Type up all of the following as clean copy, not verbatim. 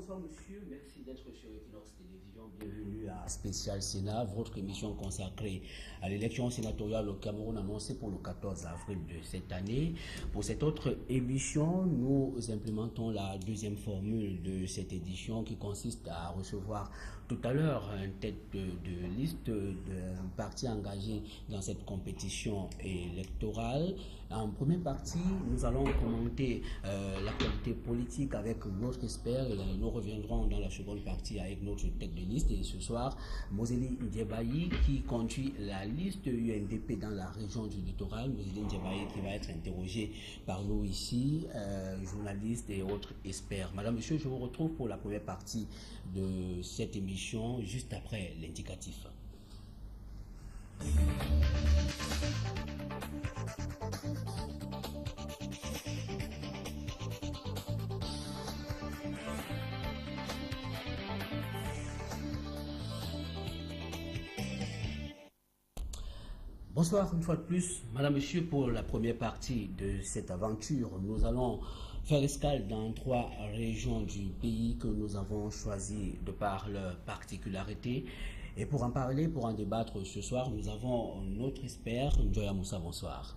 Bonsoir monsieur, merci d'être sur Equinox Télévision. Bienvenue à Spécial Sénat, votre émission consacrée à l'élection sénatoriale au Cameroun annoncée pour le 14 avril de cette année. Pour cette autre émission, nous implémentons la deuxième formule de cette édition qui consiste à recevoir tout à l'heure une tête de liste d'un parti engagé dans cette compétition électorale. En première partie, nous allons commenter l'actualité politique avec notre expert et nous reviendrons dans la seconde partie avec notre tête de liste. Et ce soir, Moseli Ndjebayi qui conduit la liste UNDP dans la région du littoral. Moseli Ndjebayi qui va être interrogé par nous ici, journalistes et autres experts. Madame, monsieur, je vous retrouve pour la première partie de cette émission juste après l'indicatif. Bonsoir une fois de plus, madame, monsieur, pour la première partie de cette aventure. Nous allons faire escale dans 3 régions du pays que nous avons choisies de par leurs particularités. Et pour en parler, pour en débattre ce soir, nous avons notre expert, Njoya Moussa, bonsoir.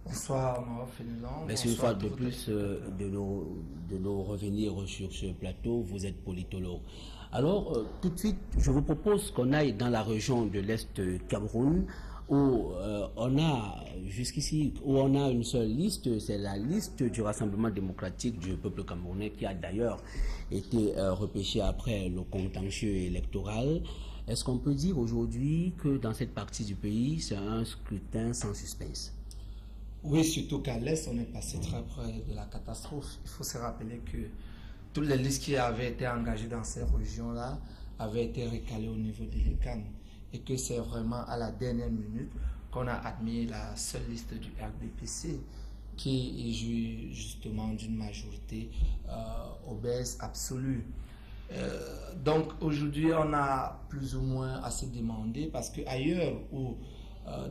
Bonsoir, Maroc Fénélan. Merci une fois de plus de nous revenir sur ce plateau. Vous êtes politologue. Alors, tout de suite, je vous propose qu'on aille dans la région de l'Est Cameroun, où on a jusqu'ici, où on a une seule liste, c'est la liste du Rassemblement démocratique du peuple camerounais qui a d'ailleurs été repêchée après le contentieux électoral. Est-ce qu'on peut dire aujourd'hui que dans cette partie du pays, c'est un scrutin sans suspense? Oui, surtout qu'à l'Est, on est passé très près de la catastrophe. Il faut se rappeler que toutes les listes qui avaient été engagées dans ces régions-là avaient été recalées au niveau de l'ECAN. Et que c'est vraiment à la dernière minute qu'on a admis la seule liste du RDPC qui jouit justement d'une majorité obèse absolue. Donc aujourd'hui on a plus ou moins assez demandé parce qu'ailleurs où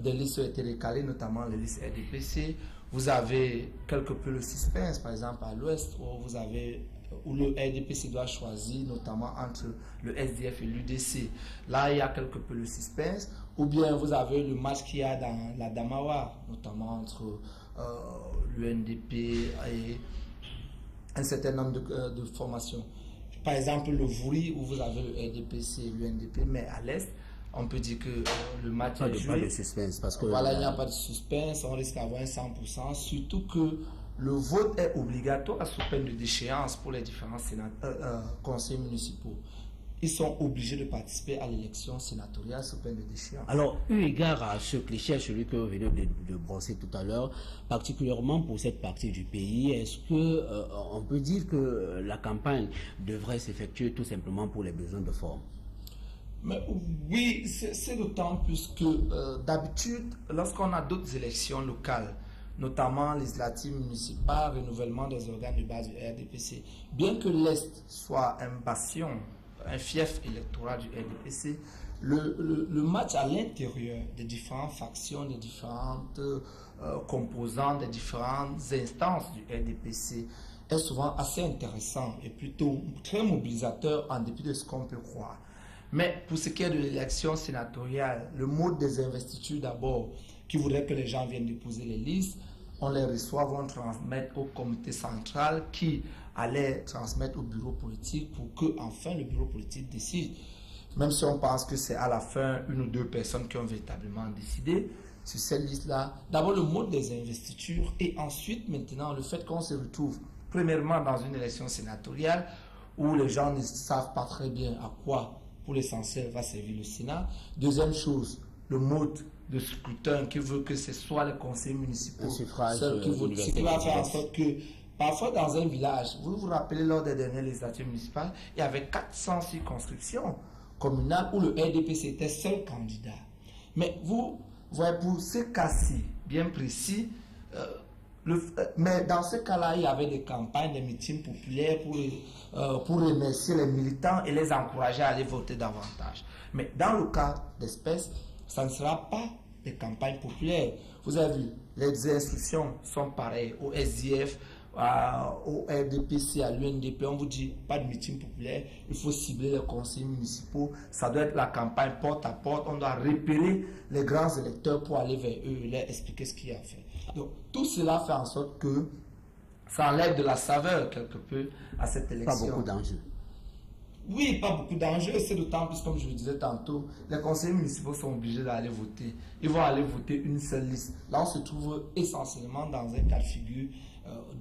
des listes ont été recalées, notamment les listes RDPC, vous avez quelque peu le suspense, par exemple à l'ouest où le RDPC doit choisir notamment entre le SDF et l'UDC. Là, il y a quelque peu le suspense. Ou bien vous avez le match qu'il y a dans la Damawa, notamment entre l'UNDP et un certain nombre de formations. Par exemple, le Vouri, où vous avez le RDPC et l'UNDP, mais à l'Est, on peut dire que le match est joué. Pas de suspense. Parce que voilà, il n'y a pas de suspense, on risque d'avoir un 100%, surtout que le vote est obligatoire sous peine de déchéance pour les différents conseils municipaux. Ils sont obligés de participer à l'élection sénatoriale sous peine de déchéance. Alors, eu égard à ce cliché, celui que vous venez de brosser tout à l'heure, particulièrement pour cette partie du pays, est-ce que on peut dire que la campagne devrait s'effectuer tout simplement pour les besoins de forme? Mais oui, c'est d'autant plus que d'habitude, lorsqu'on a d'autres élections locales, notamment législatives municipales, renouvellement des organes de base du RDPC, bien que l'Est soit un bastion, un fief électoral du RDPC, le match à l'intérieur des différentes factions, des différentes composantes, des différentes instances du RDPC est souvent assez intéressant et plutôt très mobilisateur en dépit de ce qu'on peut croire. Mais pour ce qui est de l'élection sénatoriale, le mode des investitures d'abord, qui voudrait que les gens viennent déposer les listes, on les reçoit, vont transmettre au comité central qui allait transmettre au bureau politique pour que enfin le bureau politique décide. Même si on pense que c'est à la fin 1 ou 2 personnes qui ont véritablement décidé sur cette liste-là. D'abord le mode des investitures et ensuite maintenant le fait qu'on se retrouve premièrement dans une élection sénatoriale où les gens ne savent pas très bien à quoi pour l'essentiel va servir le Sénat. Deuxième chose, le mode de scrutin qui veut que ce soit les conseils municipaux seuls qui votent, ce qui va faire en sorte que parfois dans un village, vous vous rappelez lors des dernières législatives municipales, il y avait 400 circonscriptions communales où le RDPC était seul candidat. Mais vous voyez, pour ce cas-ci bien précis, mais dans ce cas-là, il y avait des campagnes, des meetings populaires pour remercier les militants et les encourager à aller voter davantage. Mais dans le cas d'espèce, ça ne sera pas des campagnes populaires. Vous avez vu, les instructions sont pareilles au SDF, au RDPC, à l'UNDP, on vous dit pas de meeting populaire, il faut cibler les conseils municipaux, ça doit être la campagne porte à porte, on doit repérer les grands électeurs pour aller vers eux et leur expliquer ce qu'il y a à faire. Donc tout cela fait en sorte que ça enlève de la saveur quelque peu à cette élection. Pas beaucoup d'enjeux. Oui, pas beaucoup d'enjeux, c'est d'autant plus, comme je le disais tantôt, les conseillers municipaux sont obligés d'aller voter. Ils vont aller voter une seule liste. Là, on se trouve essentiellement dans un cas de figure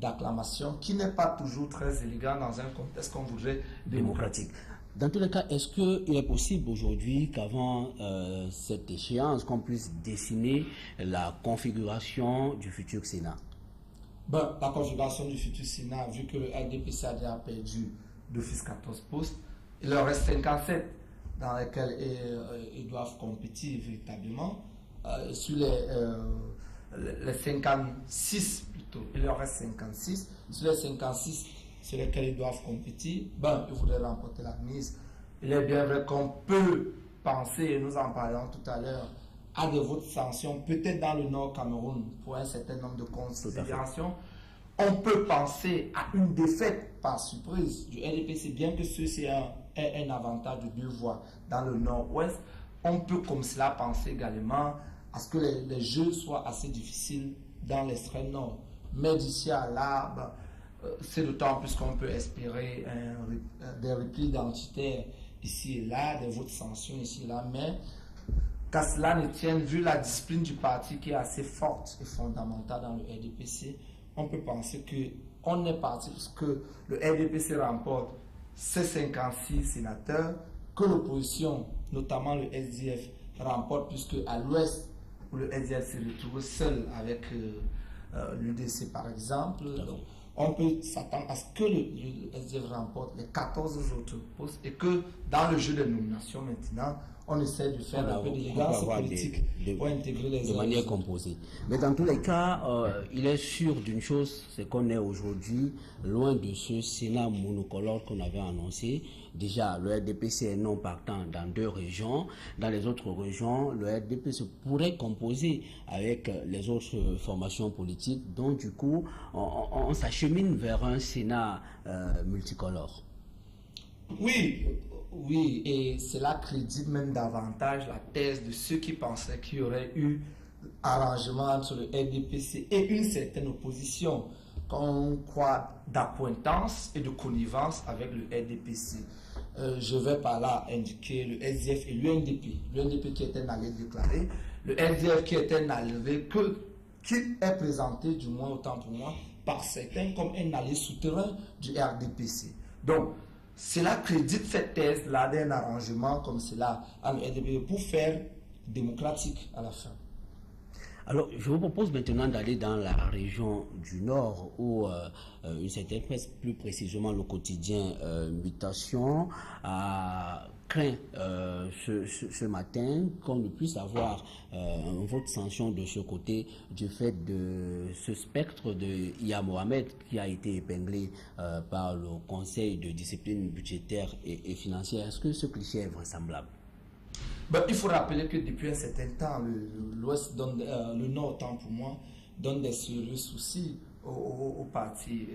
d'acclamation qui n'est pas toujours très élégant dans un contexte qu'on voudrait démocratique. Dans tous les cas, est-ce qu'il est possible aujourd'hui qu'avant cette échéance, qu'on puisse dessiner la configuration du futur Sénat? Ben, la configuration du futur Sénat, vu que le RDPC a déjà perdu d'office 14 postes, il leur reste 57 dans lesquels ils doivent compétir véritablement. Sur les 56 plutôt, il leur reste 56. Sur les 56 sur lesquels ils doivent compétir, ben, ils voudraient remporter la mise. Il est bien vrai qu'on peut penser, et nous en parlons tout à l'heure, à des votes sanctions, peut-être dans le Nord Cameroun, pour un certain nombre de considérations. On peut penser à une défaite par surprise du RDPC, bien que ceci ait un avantage de 2 voix dans le Nord-Ouest. On peut comme cela penser également à ce que les jeux soient assez difficiles dans l'extrême Nord. Mais d'ici à là, c'est d'autant plus qu'on peut espérer des replis identitaires ici et là, des votes sanctions ici et là, mais qu'à cela ne tienne, vu la discipline du parti qui est assez forte et fondamentale dans le RDPC, on peut penser qu'on est parti parce que le RDPC remporte ses 56 sénateurs, que l'opposition, notamment le SDF, remporte, puisque à l'ouest, où le SDF se retrouve seul avec l'UDC par exemple. Donc, on peut s'attendre à ce que le SDF remporte les 14 autres postes et que dans le jeu de nomination maintenant, on essaie de faire un peu d'élégance politique pour intégrer les de manière composée. Mais dans tous les cas, il est sûr d'une chose, c'est qu'on est aujourd'hui loin de ce Sénat monocolore qu'on avait annoncé. Déjà, le RDPC est non partant dans 2 régions. Dans les autres régions, le RDPC pourrait composer avec les autres formations politiques. Donc, du coup, on s'achemine vers un Sénat multicolore. Oui, et cela crédite même davantage la thèse de ceux qui pensaient qu'il y aurait eu arrangement entre le RDPC et une certaine opposition qu'on croit d'appointance et de connivence avec le RDPC. Je vais par là indiquer le SDF et l'UNDP. L'UNDP qui était un allié déclaré, le SDF qui était un allié qui est présenté, du moins autant pour moi, par certains comme un allié souterrain du RDPC. Donc, cela crédite cette thèse-là d'un arrangement comme cela à l'UNDP pour faire démocratique à la fin. Alors, je vous propose maintenant d'aller dans la région du Nord où une certaine presse, plus précisément le quotidien Mutation, a craint ce matin qu'on ne puisse avoir un vote sanction de ce côté du fait de ce spectre de Iya Mohamed qui a été épinglé par le Conseil de discipline budgétaire et financière. Est-ce que ce cliché est vraisemblable? Il faut rappeler que depuis un certain temps, l'Ouest donne, le Nord, tant pour moi, donne des sérieux soucis au parti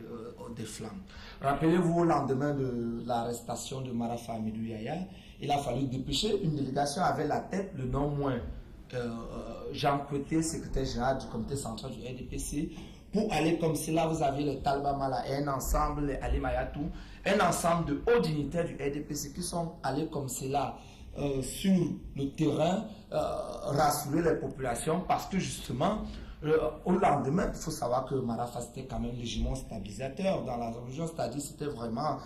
des Flammes. Rappelez-vous, au lendemain de l'arrestation de Marafa Amidou Yaya, il a fallu dépêcher une délégation avec la tête, le non moins Jean Coueté, secrétaire général du comité central du RDPC, pour aller comme cela. Vous avez les Talba Mala, un ensemble, les Ali Mayatou, un ensemble de hauts dignitaires du RDPC qui sont allés comme cela sur le terrain, rassurer les populations parce que justement, au lendemain, il faut savoir que Marafa c'était quand même légèrement stabilisateur dans la région, c'est-à-dire c'était vraiment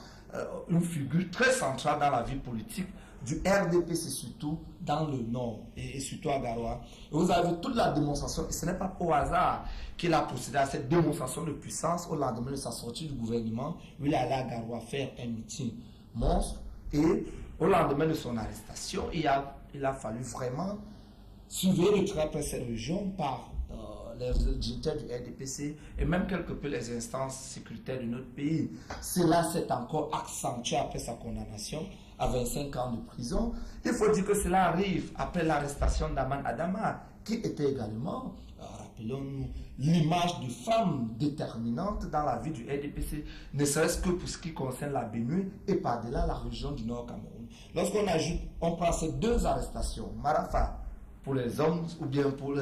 une figure très centrale dans la vie politique du RDPC, surtout dans le Nord et surtout à Garoua. Et vous avez toute la démonstration, et ce n'est pas au hasard qu'il a procédé à cette démonstration de puissance au lendemain de sa sortie du gouvernement, où il est allé à Garoua faire un meeting monstre et au lendemain de son arrestation, il a fallu vraiment surveiller de très près cette région par les dignitaires du RDPC et même quelque peu les instances sécuritaires de notre pays. Cela s'est encore accentué après sa condamnation à 25 ans de prison. Il faut dire que cela arrive après l'arrestation d'Aman Adama, qui était également, appelons-nous, l'image de femme déterminante dans la vie du RDPC, ne serait-ce que pour ce qui concerne la Bénin et par-delà la région du Nord Cameroun. Lorsqu'on ajoute, on prend ces deux arrestations, Marafa pour les hommes ou bien pour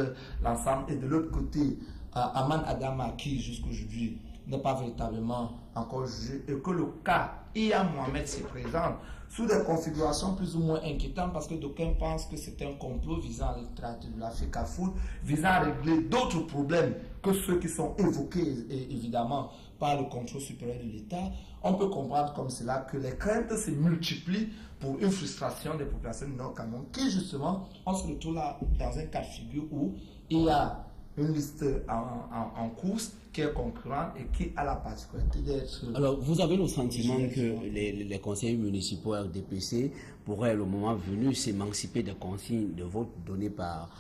l'ensemble, et de l'autre côté, Aman Adama qui jusqu'aujourd'hui n'est pas véritablement encore jugé, et que le cas Iya Mohamed se présente sous des configurations plus ou moins inquiétantes parce que d'aucuns pensent que c'est un complot visant à l'extraction de l'Afrique Food, visant à régler d'autres problèmes que ceux qui sont évoqués évidemment par le contrôle supérieur de l'État. On peut comprendre comme cela que les craintes se multiplient pour une frustration des populations du Nord Cameroun qui justement, on se retrouve là dans un cas de figure où il y a une liste en course qui est concurrente et qui a la particularité d'être... Alors, vous avez le sentiment que les conseillers municipaux RDPC pourraient, le moment venu, s'émanciper des consignes de vote données par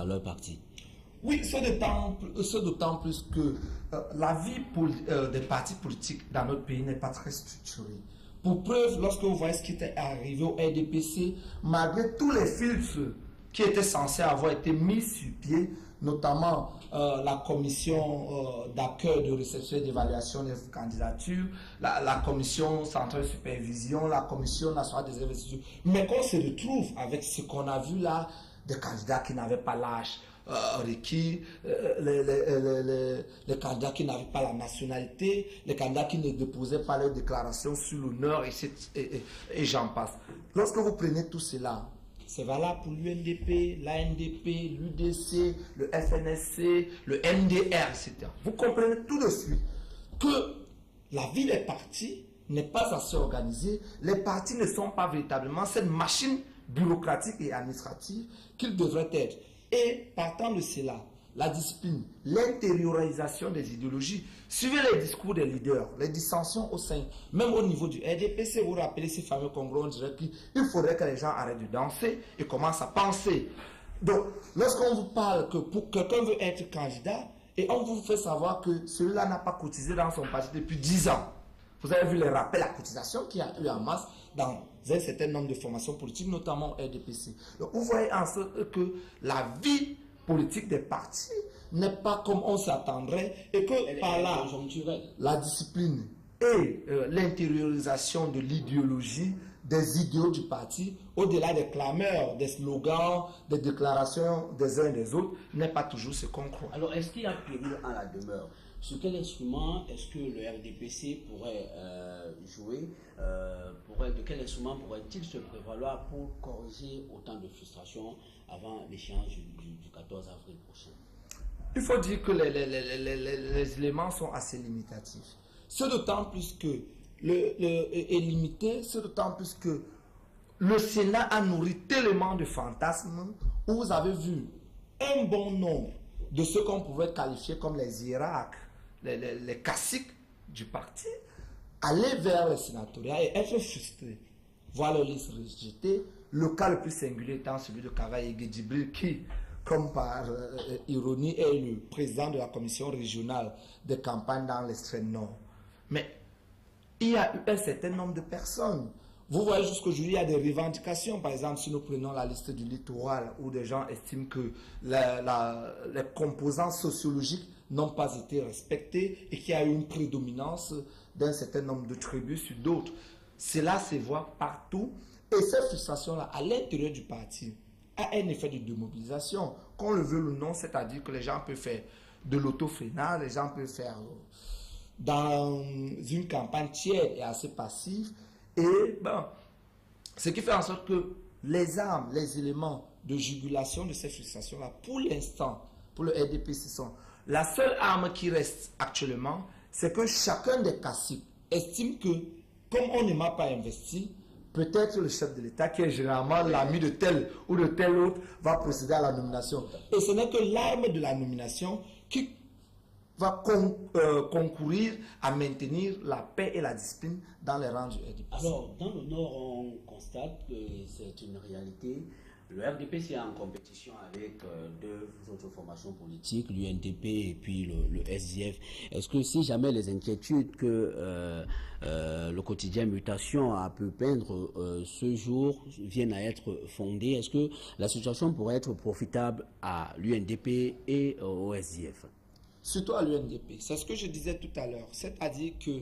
leur parti? Oui, ce d'autant plus que la vie des partis politiques dans notre pays n'est pas très structurée. Pour preuve, lorsque vous voyez ce qui était arrivé au RDPC, malgré tous les filtres qui étaient censés avoir été mis sur pied, notamment la commission d'accueil, de réception et d'évaluation des candidatures, la commission centrale de supervision, la commission nationale des investitures. Mais qu'on se retrouve avec ce qu'on a vu là, des candidats qui n'avaient pas l'âge requis, les candidats qui n'avaient pas la nationalité, les candidats qui ne déposaient pas leur déclaration sur l'honneur, et j'en passe. Lorsque vous prenez tout cela, c'est valable pour l'UNDP, l'ANDP, l'UDC, le FNSC, le MDR, etc. Vous comprenez tout de suite que la vie des partis n'est pas assez organisée. Les partis ne sont pas véritablement cette machine bureaucratique et administrative qu'ils devraient être. Et partant de cela, la discipline, l'intériorisation des idéologies, suivez les discours des leaders, les dissensions au sein, même au niveau du RDPC, vous vous rappelez ces fameux congrès, on dirait qu'il faudrait que les gens arrêtent de danser et commencent à penser. Donc, lorsqu'on vous parle que pour quelqu'un veut être candidat, et on vous fait savoir que celui-là n'a pas cotisé dans son parti depuis 10 ans. Vous avez vu les rappels à cotisation qu'il y a eu en masse dans un certain nombre de formations politiques, notamment au RDPC. Donc, vous voyez en sorte que la vie politique des partis n'est pas comme on s'attendrait et que par là, la discipline et l'intériorisation de l'idéologie des idéaux du parti, au-delà des clameurs, des slogans, des déclarations des uns et des autres, n'est pas toujours ce qu'on croit. Alors, est-ce qu'il y a péril en la demeure? Sur quel instrument est-ce que le RDPC pourrait jouer de quel instrument pourrait-il se prévaloir pour corriger autant de frustrations avant l'échéance du 14 avril prochain? Il faut dire que les éléments sont assez limitatifs. C'est d'autant plus que est limité, c'est d'autant plus que le Sénat a nourri tellement de fantasmes où vous avez vu un bon nombre de ce qu'on pouvait qualifier comme les hiérarques, les caciques du parti, aller vers le sénatoriat et être frustrés, voir leur liste rejetée. Le cas le plus singulier étant celui de Kavaye Djibril qui, comme par ironie, est le président de la commission régionale de campagne dans l'extrême nord. Mais il y a eu un certain nombre de personnes. Vous voyez jusqu'aujourd'hui, il y a des revendications. Par exemple, si nous prenons la liste du littoral, où des gens estiment que les composants sociologiques n'ont pas été respectés et qu'il y a eu une prédominance d'un certain nombre de tribus sur d'autres. Cela se voit partout. Et cette frustration-là, à l'intérieur du parti, a un effet de démobilisation. Qu'on le veut ou non, c'est-à-dire que les gens peuvent faire de l'autofrénage, les gens peuvent faire dans une campagne tiède et assez passive. Et bon, ce qui fait en sorte que les armes, les éléments de jugulation de cette frustration-là, pour l'instant, pour le RDP, ce sont la seule arme qui reste actuellement, c'est que chacun des caciques estime que, comme on ne m'a pas investi, peut-être le chef de l'État, qui est généralement l'ami de tel ou de tel autre, va procéder à la nomination. Et ce n'est que l'arme de la nomination qui va concourir à maintenir la paix et la discipline dans les rangs du RDPC. Alors, dans le Nord, on constate que c'est une réalité. Le RDPC est en compétition avec deux autres formations politiques, l'UNDP et puis le SDF. Est-ce que si jamais les inquiétudes que le quotidien Mutation a pu peindre ce jour viennent à être fondées, est-ce que la situation pourrait être profitable à l'UNDP et au SDF? Surtout à l'UNDP. C'est ce que je disais tout à l'heure. C'est-à-dire que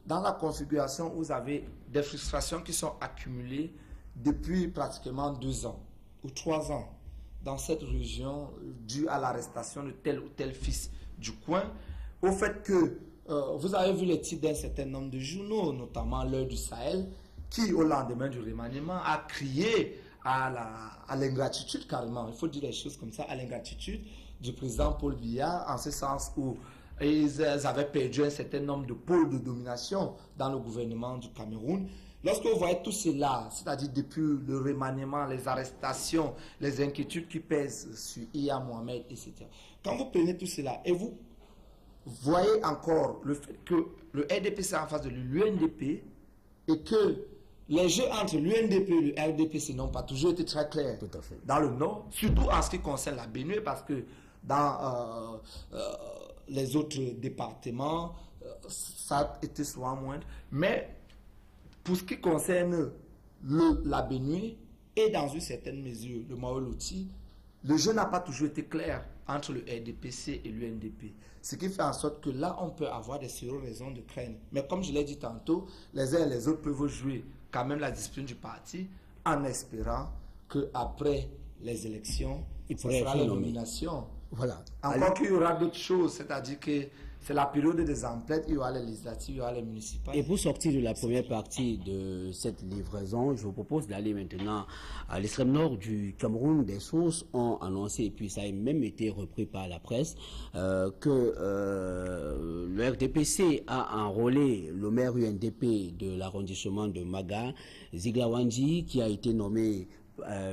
dans la configuration, vous avez des frustrations qui sont accumulées depuis pratiquement 2 ans ou 3 ans dans cette région due à l'arrestation de tel ou tel fils du coin, au fait que vous avez vu les titres d'un certain nombre de journaux, notamment l'Heure du Sahel, qui au lendemain du remaniement a crié à l'ingratitude carrément, il faut dire les choses comme ça, à l'ingratitude du président Paul Biya, en ce sens où ils avaient perdu un certain nombre de pôles de domination dans le gouvernement du Cameroun. Lorsque vous voyez tout cela, c'est-à-dire depuis le remaniement, les arrestations, les inquiétudes qui pèsent sur Iya Mohamed, etc. Quand vous prenez tout cela et vous voyez encore le fait que le RDPC est en face de l'UNDP et que les jeux entre l'UNDP et le RDPC n'ont pas toujours été très clairs dans le Nord, surtout en ce qui concerne la Benue, parce que dans les autres départements, ça a été souvent moindre. Mais pour ce qui concerne la Benue et dans une certaine mesure le Mao-Loti, le jeu n'a pas toujours été clair entre le RDPC et l'UNDP. Ce qui fait en sorte que là, on peut avoir des sérieuses raisons de craindre. Mais comme je l'ai dit tantôt, les uns et les autres peuvent jouer quand même la discipline du parti en espérant qu'après les élections, ce sera la nomination. Voilà. Encore qu'il y aura d'autres choses, c'est-à-dire que c'est la période des emplettes, il y aura les législatives, il y aura les municipales. Et pour sortir de la première partie de cette livraison, je vous propose d'aller maintenant à l'extrême nord du Cameroun. Des sources ont annoncé, et puis ça a même été repris par la presse, que le RDPC a enrôlé le maire UNDP de l'arrondissement de Maga, Ziglawandi, qui a été nommé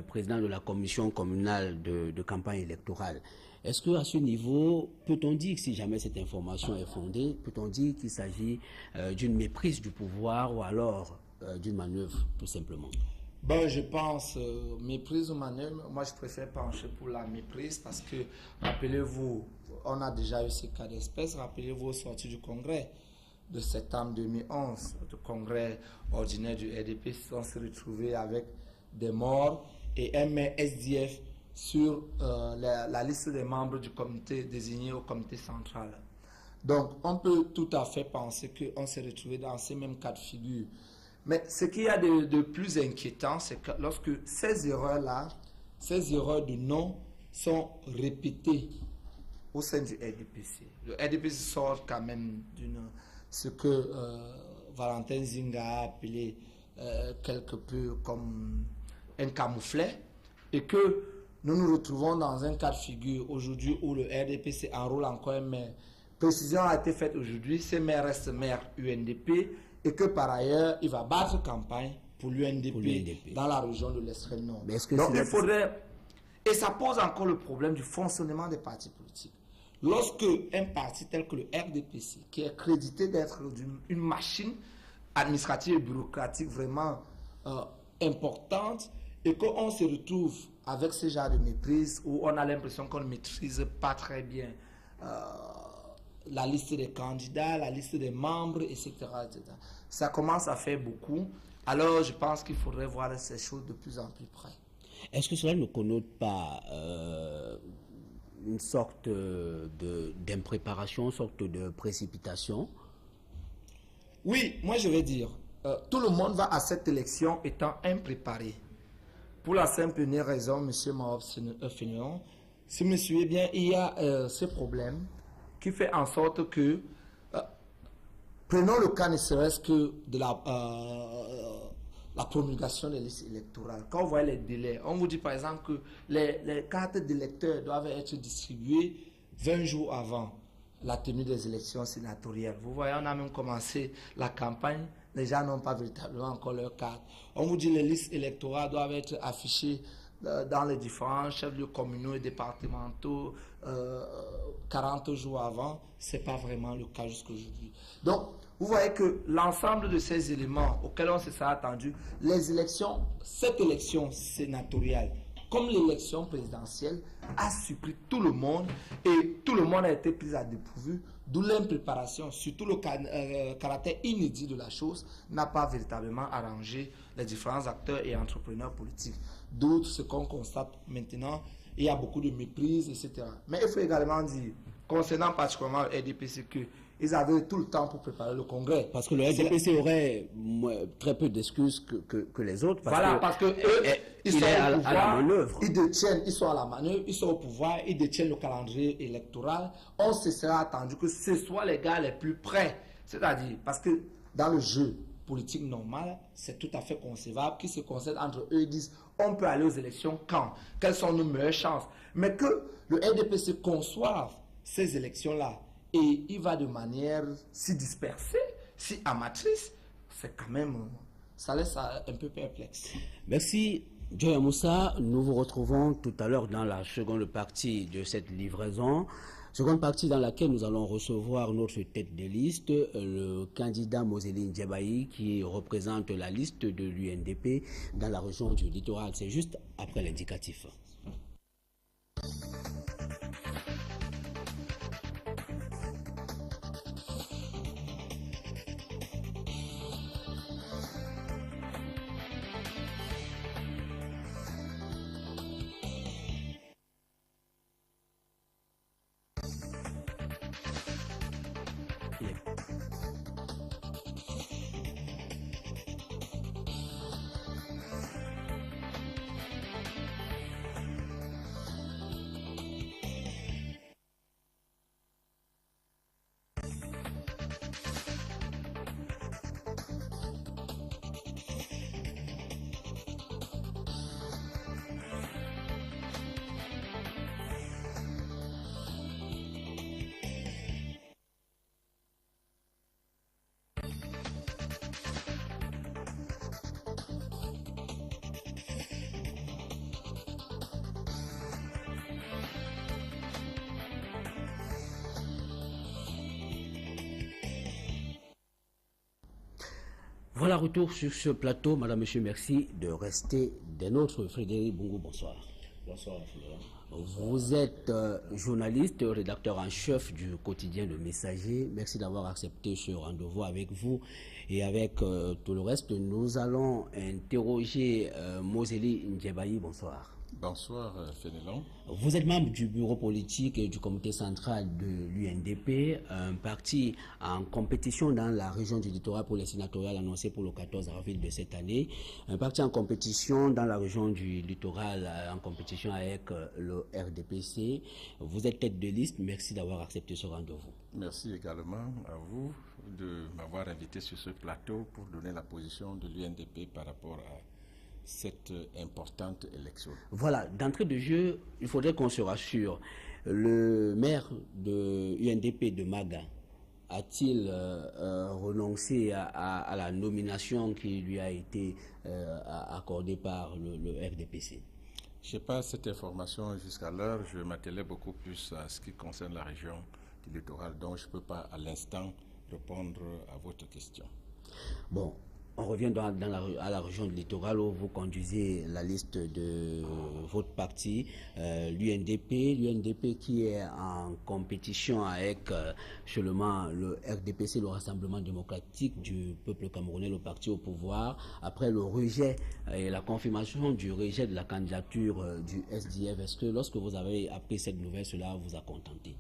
président de la commission communale de campagne électorale. Est-ce qu'à ce niveau, peut-on dire que si jamais cette information est fondée, peut-on dire qu'il s'agit d'une méprise du pouvoir ou alors d'une manœuvre, tout simplement? Ben, je pense, méprise ou manœuvre, moi je préfère pencher pour la méprise parce que, rappelez-vous, on a déjà eu ces cas d'espèce, rappelez-vous aux sorties du congrès de septembre 2011, le congrès ordinaire du RDP, on s'est retrouvé avec des morts et un maire SDF sur la liste des membres du comité désigné au comité central. Donc, on peut tout à fait penser qu'on s'est retrouvé dans ces mêmes cas de figure. Mais ce qu'il y a de plus inquiétant, c'est que lorsque ces erreurs-là, ces erreurs de nom sont répétées au sein du RDPC. Le RDPC sort quand même d'une ce que Valentin Zinga a appelé quelque peu comme un camouflet, et que nous nous retrouvons dans un cas de figure aujourd'hui où le RDPC enrôle encore un maire. Précision a été faite aujourd'hui, ce maire reste maire UNDP et que par ailleurs, il va battre campagne pour l'UNDP dans la région de l'extrême nord. Donc il faudrait... Et ça pose encore le problème du fonctionnement des partis politiques. Lorsque un parti tel que le RDPC, qui est crédité d'être une machine administrative et bureaucratique vraiment importante, et qu'on se retrouve avec ce genre de méprise où on a l'impression qu'on ne maîtrise pas très bien la liste des candidats, la liste des membres, etc., etc. Ça commence à faire beaucoup. Alors je pense qu'il faudrait voir ces choses de plus en plus près. Est-ce que cela ne connote pas une sorte d'impréparation, une sorte de précipitation? Oui, moi je vais dire, tout le monde va à cette élection étant impréparé. Pour la simple et unique raison, M. Mahop Fénéon, si vous me suivez bien, il y a ce problème qui fait en sorte que, prenons le cas ne serait-ce que de la promulgation des listes électorales. Quand on voit les délais, on vous dit par exemple que les cartes d'électeurs doivent être distribuées 20 jours avant la tenue des élections sénatoriales. Vous voyez, on a même commencé la campagne, les gens n'ont pas véritablement encore leur carte. On vous dit que les listes électorales doivent être affichées dans les différents chefs-lieux communaux et départementaux 40 jours avant. Ce n'est pas vraiment le cas jusqu'à aujourd'hui. Donc, vous voyez que l'ensemble de ces éléments auxquels on se serait attendu, les élections, cette élection sénatoriale comme l'élection présidentielle a surpris tout le monde et tout le monde a été pris à dépourvu, d'où l'impréparation, surtout le caractère inédit de la chose, n'a pas véritablement arrangé les différents acteurs et entrepreneurs politiques. D'où ce qu'on constate maintenant, il y a beaucoup de méprise, etc. Mais il faut également dire, concernant particulièrement le RDPC, qu'ils avaient tout le temps pour préparer le congrès. Parce que le RDPC aurait très peu d'excuses que les autres. Parce que eux, ils sont au pouvoir, à la manœuvre. Ils sont à la manœuvre, ils sont au pouvoir, ils détiennent le calendrier électoral. On se sera attendu que ce soit les gars les plus près. C'est-à-dire, parce que dans le jeu politique normal, c'est tout à fait concevable qu'ils se concèdent entre eux et disent on peut aller aux élections quand? Quelles sont nos meilleures chances? Mais que le RDPC conçoive ces élections-là et il va de manière si dispersée, si amatrice, c'est quand même, ça laisse un peu perplexe. Merci Joya Moussa. Nous vous retrouvons tout à l'heure dans la seconde partie de cette livraison. Seconde partie dans laquelle nous allons recevoir notre tête de liste, le candidat Moseli Ndjebayi qui représente la liste de l'UNDP dans la région du littoral. C'est juste après l'indicatif. Voilà, retour sur ce plateau. Madame, Monsieur, merci de rester des nôtres. Frédéric Bungu, bonsoir. Bonsoir, Frédéric. Vous êtes journaliste, rédacteur en chef du quotidien Le Messager. Merci d'avoir accepté ce rendez-vous avec vous et avec tout le reste. Nous allons interroger Moseli Ndjebayi. Bonsoir. Bonsoir, Fénélon. Vous êtes membre du bureau politique et du comité central de l'UNDP, un parti en compétition dans la région du littoral pour les sénatoriales annoncées pour le 14 avril de cette année. Un parti en compétition dans la région du littoral, en compétition avec le RDPC. Vous êtes tête de liste. Merci d'avoir accepté ce rendez-vous. Merci également à vous de m'avoir invité sur ce plateau pour donner la position de l'UNDP par rapport à cette importante élection. Voilà, d'entrée de jeu, il faudrait qu'on se rassure. Le maire de UNDP de Maga a-t-il renoncé à la nomination qui lui a été accordée par le RDPC? Je n'ai pas cette information jusqu'à l'heure. Je m'attelais beaucoup plus à ce qui concerne la région du littoral, donc je ne peux pas à l'instant répondre à votre question. Bon. On revient à la région du littoral où vous conduisez la liste de votre parti, l'UNDP qui est en compétition avec seulement le RDPC, le Rassemblement démocratique du peuple camerounais, le parti au pouvoir, après le rejet et la confirmation du rejet de la candidature du SDF. Est-ce que lorsque vous avez appris cette nouvelle, cela vous a contenté?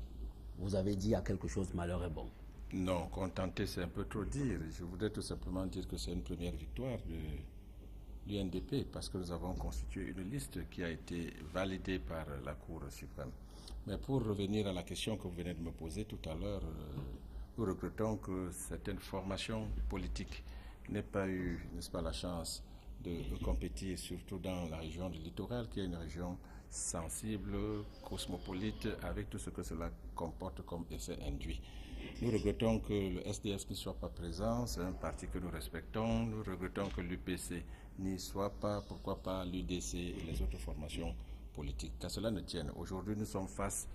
Vous avez dit à quelque chose, malheur est bon. Non, contenté, c'est un peu trop dire. Je voudrais tout simplement dire que c'est une première victoire de l'UNDP parce que nous avons constitué une liste qui a été validée par la Cour suprême. Mais pour revenir à la question que vous venez de me poser tout à l'heure, nous regrettons que certaines formations politiques n'aient pas eu, n'est-ce pas, la chance de compétir, surtout dans la région du littoral, qui est une région sensible, cosmopolite, avec tout ce que cela comporte comme effet induit. Nous regrettons que le SDF ne soit pas présent, c'est un parti que nous respectons. Nous regrettons que l'UPC n'y soit pas, pourquoi pas l'UDC et les autres formations politiques. Qu'à cela ne tienne, aujourd'hui nous sommes face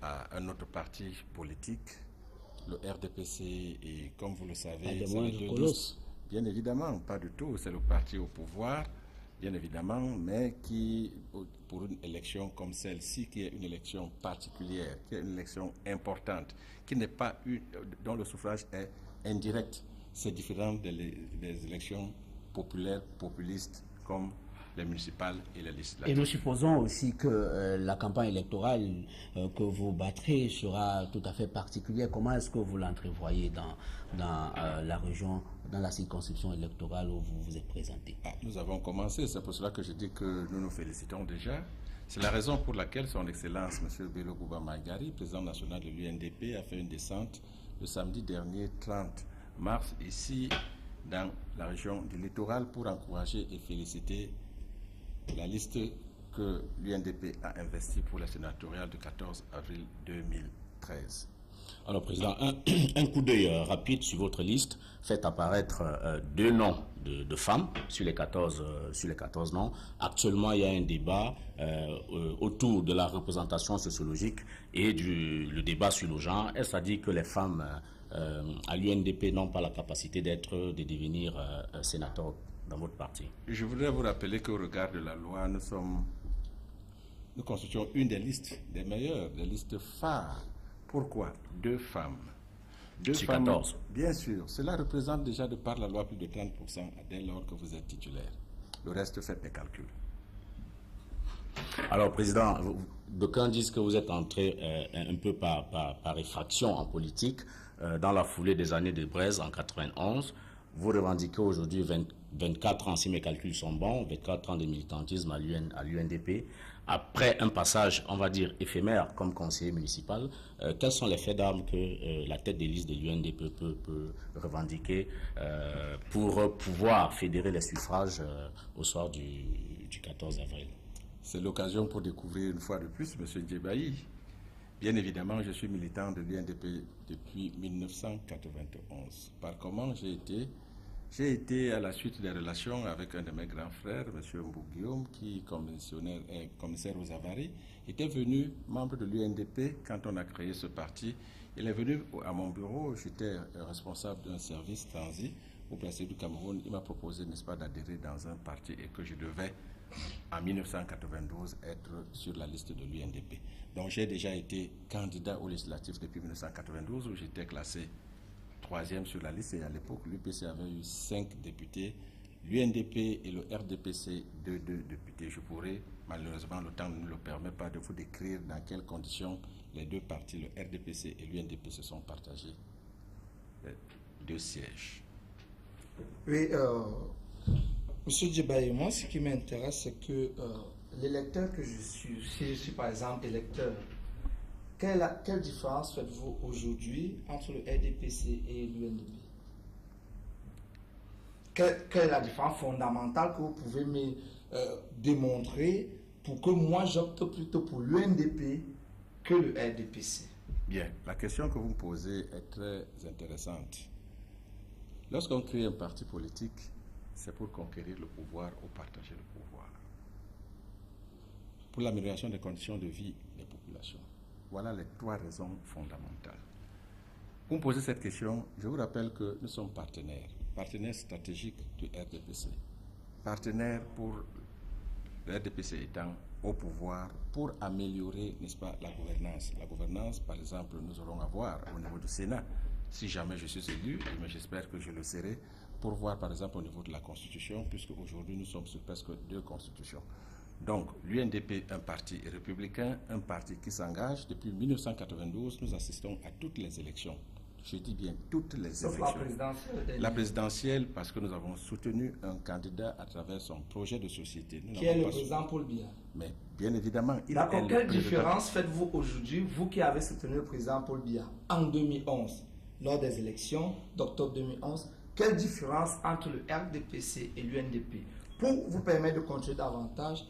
à un autre parti politique, le RDPC, et comme vous le savez, c'est les deux listes. Bien évidemment, pas du tout, c'est le parti au pouvoir. bien évidemment, mais qui, pour une élection comme celle-ci, qui est une élection particulière, qui est une élection importante, qui n'est pas dont le suffrage est indirect, c'est différent des élections populaires, populistes, comme les municipales et les législatives. Et nous supposons aussi que la campagne électorale que vous battrez sera tout à fait particulière. Comment est-ce que vous l'entrevoyez dans la région, dans la circonscription électorale où vous vous êtes présenté? Nous avons commencé, c'est pour cela que je dis que nous nous félicitons déjà. C'est la raison pour laquelle Son Excellence M. Bello Gouba Maïgari, président national de l'UNDP, a fait une descente le samedi dernier 30 mars ici dans la région du littoral pour encourager et féliciter la liste que l'UNDP a investie pour la sénatoriale du 14 avril 2013. Alors, Président, un coup d'œil rapide sur votre liste. Faites apparaître 2 noms de femmes sur les 14 noms. Actuellement, il y a un débat autour de la représentation sociologique et le débat sur le genre. Est-ce à dire que les femmes à l'UNDP n'ont pas la capacité de devenir sénateurs dans votre parti? Je voudrais vous rappeler qu'au regard de la loi, nous constituons une des listes des meilleures, des listes phares. Pourquoi 2 femmes? 2 femmes, 14. Bien sûr. Cela représente déjà de par la loi plus de 30% dès lors que vous êtes titulaire. Le reste, faites des calculs. Alors, Président, d'aucuns disent que vous êtes entré un peu par effraction en politique dans la foulée des années de Braise en 91. Vous revendiquez aujourd'hui 24 ans, si mes calculs sont bons, 24 ans de militantisme à l'UNDP. Après un passage, on va dire, éphémère comme conseiller municipal, quels sont les faits d'armes que la tête des listes de l'UNDP peut revendiquer pour pouvoir fédérer les suffrages au soir du 14 avril? C'est l'occasion pour découvrir une fois de plus M. Djebaï. Bien évidemment, je suis militant de l'UNDP depuis 1991. Par comment j'ai été à la suite des relations avec un de mes grands frères, M. Mbou Guillaume, qui, commissaire aux avaries, était venu membre de l'UNDP quand on a créé ce parti. Il est venu à mon bureau, j'étais responsable d'un service transit au placé du Cameroun. Il m'a proposé, n'est-ce pas, d'adhérer dans un parti et que je devais, en 1992, être sur la liste de l'UNDP. Donc j'ai déjà été candidat aux législatives depuis 1992 où j'étais classé 3e sur la liste et à l'époque l'UPC avait eu 5 députés, l'UNDP et le RDPC 2 députés. Je pourrais, malheureusement le temps ne nous le permet pas de vous décrire dans quelles conditions les 2 partis, le RDPC et l'UNDP, se sont partagés 2 sièges. Oui, Monsieur Djebaï, moi ce qui m'intéresse c'est que l'électeur que je suis, si je suis par exemple électeur, quelle différence faites-vous aujourd'hui entre le RDPC et l'UNDP? Quelle est la différence fondamentale que vous pouvez me démontrer pour que moi j'opte plutôt pour l'UNDP que le RDPC? Bien, la question que vous me posez est très intéressante. Lorsqu'on crée un parti politique, c'est pour conquérir le pouvoir ou partager le pouvoir. Pour l'amélioration des conditions de vie des populations. Voilà les 3 raisons fondamentales. Pour me poser cette question, je vous rappelle que nous sommes partenaires stratégiques du RDPC. Partenaires pour le RDPC étant au pouvoir pour améliorer, n'est-ce pas, la gouvernance. La gouvernance, par exemple, nous aurons à voir au niveau du Sénat, si jamais je suis élu, mais j'espère que je le serai, pour voir par exemple au niveau de la Constitution, puisque aujourd'hui nous sommes sur presque 2 constitutions. Donc l'UNDP, un parti républicain, un parti qui s'engage. Depuis 1992, nous assistons à toutes les élections. Je dis bien toutes les Sauf élections. La présidentielle. La présidentielle, parce que nous avons soutenu un candidat à travers son projet de société. Qui est le président Paul Biya. Mais bien évidemment, il D'accord, est quelle différence faites-vous aujourd'hui, vous qui avez soutenu le président Paul Biya en 2011, lors des élections d'octobre 2011, quelle différence entre le RDPC et l'UNDP? Pour vous permettre de continuer davantage,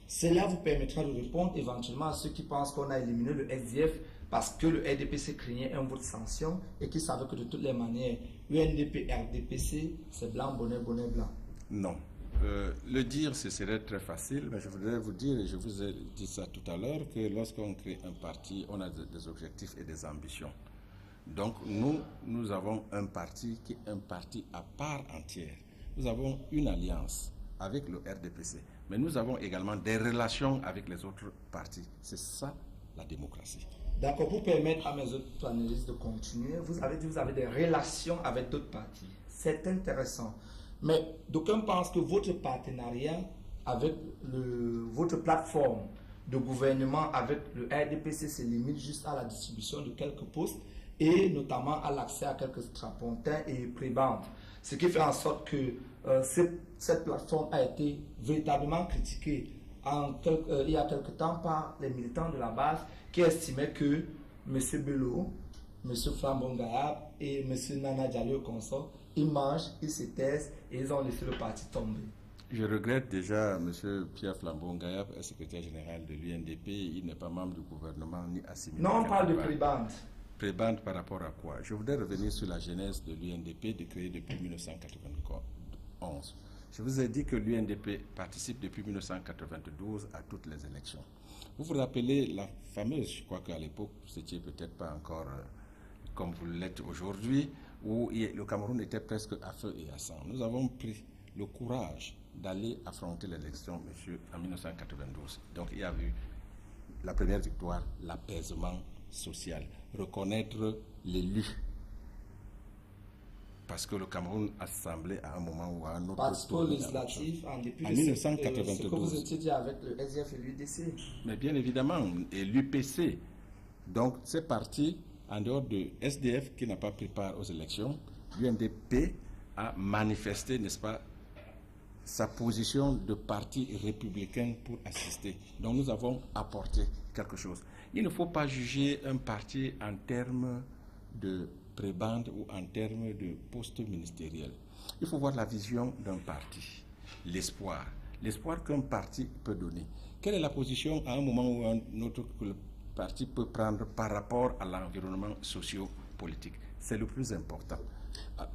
cela vous permettra de répondre éventuellement à ceux qui pensent qu'on a éliminé le SDF parce que le RDPC craignait un vote sanction et qui savait que de toutes les manières, UNDP, RDPC, c'est blanc, bonnet, bonnet, blanc. Non. Le dire, ce serait très facile, mais je voudrais vous dire, et je vous ai dit ça tout à l'heure, que lorsqu'on crée un parti, on a des objectifs et des ambitions. Donc nous avons un parti qui est un parti à part entière. Nous avons une alliance avec le RDPC. Mais nous avons également des relations avec les autres partis. C'est ça la démocratie. D'accord, pour permettre à mes autres panélistes de continuer, vous avez dit que vous avez des relations avec d'autres partis. C'est intéressant. Mais d'aucuns pensent que votre partenariat avec votre plateforme de gouvernement avec le RDPC se limite juste à la distribution de quelques postes et notamment à l'accès à quelques strapontins et prébendes. Ce qui fait en sorte que cette plateforme a été véritablement critiquée il y a quelque temps par les militants de la base qui estimaient que M. Bello, M. Flambon Gayab et M. Nana Diallo consort, ils mangent, ils se taisent et ils ont laissé le parti tomber. Je regrette déjà, M. Pierre Flambon Gayab est secrétaire général de l'UNDP, il n'est pas membre du gouvernement ni assimilé. Non, on parle de prébande. Prébande par rapport à quoi? Je voudrais revenir sur la genèse de l'UNDP, créée depuis 1991. Je vous ai dit que l'UNDP participe depuis 1992 à toutes les élections. Vous vous rappelez la fameuse, je crois qu'à l'époque, vous n'étiez peut-être pas encore comme vous l'êtes aujourd'hui, où le Cameroun était presque à feu et à sang. Nous avons pris le courage d'aller affronter l'élection, monsieur, en 1992. Donc il y a eu la première victoire, l'apaisement social, reconnaître l'élu. Parce que le Cameroun a semblé à un moment ou à un autre... Participant législatif en dépit en de 1992. ce que vous étiez dit avec le SDF et l'UDC. Mais bien évidemment, et l'UPC. Donc c'est parti en dehors de SDF qui n'a pas pris part aux élections. L'UNDP a manifesté, n'est-ce pas, sa position de parti républicain pour assister. Donc nous avons apporté quelque chose. Il ne faut pas juger un parti en termes de prébande ou en termes de poste ministériel. Il faut voir la vision d'un parti, l'espoir qu'un parti peut donner. Quelle est la position à un moment ou à un autre que le parti peut prendre par rapport à l'environnement socio-politique? C'est le plus important.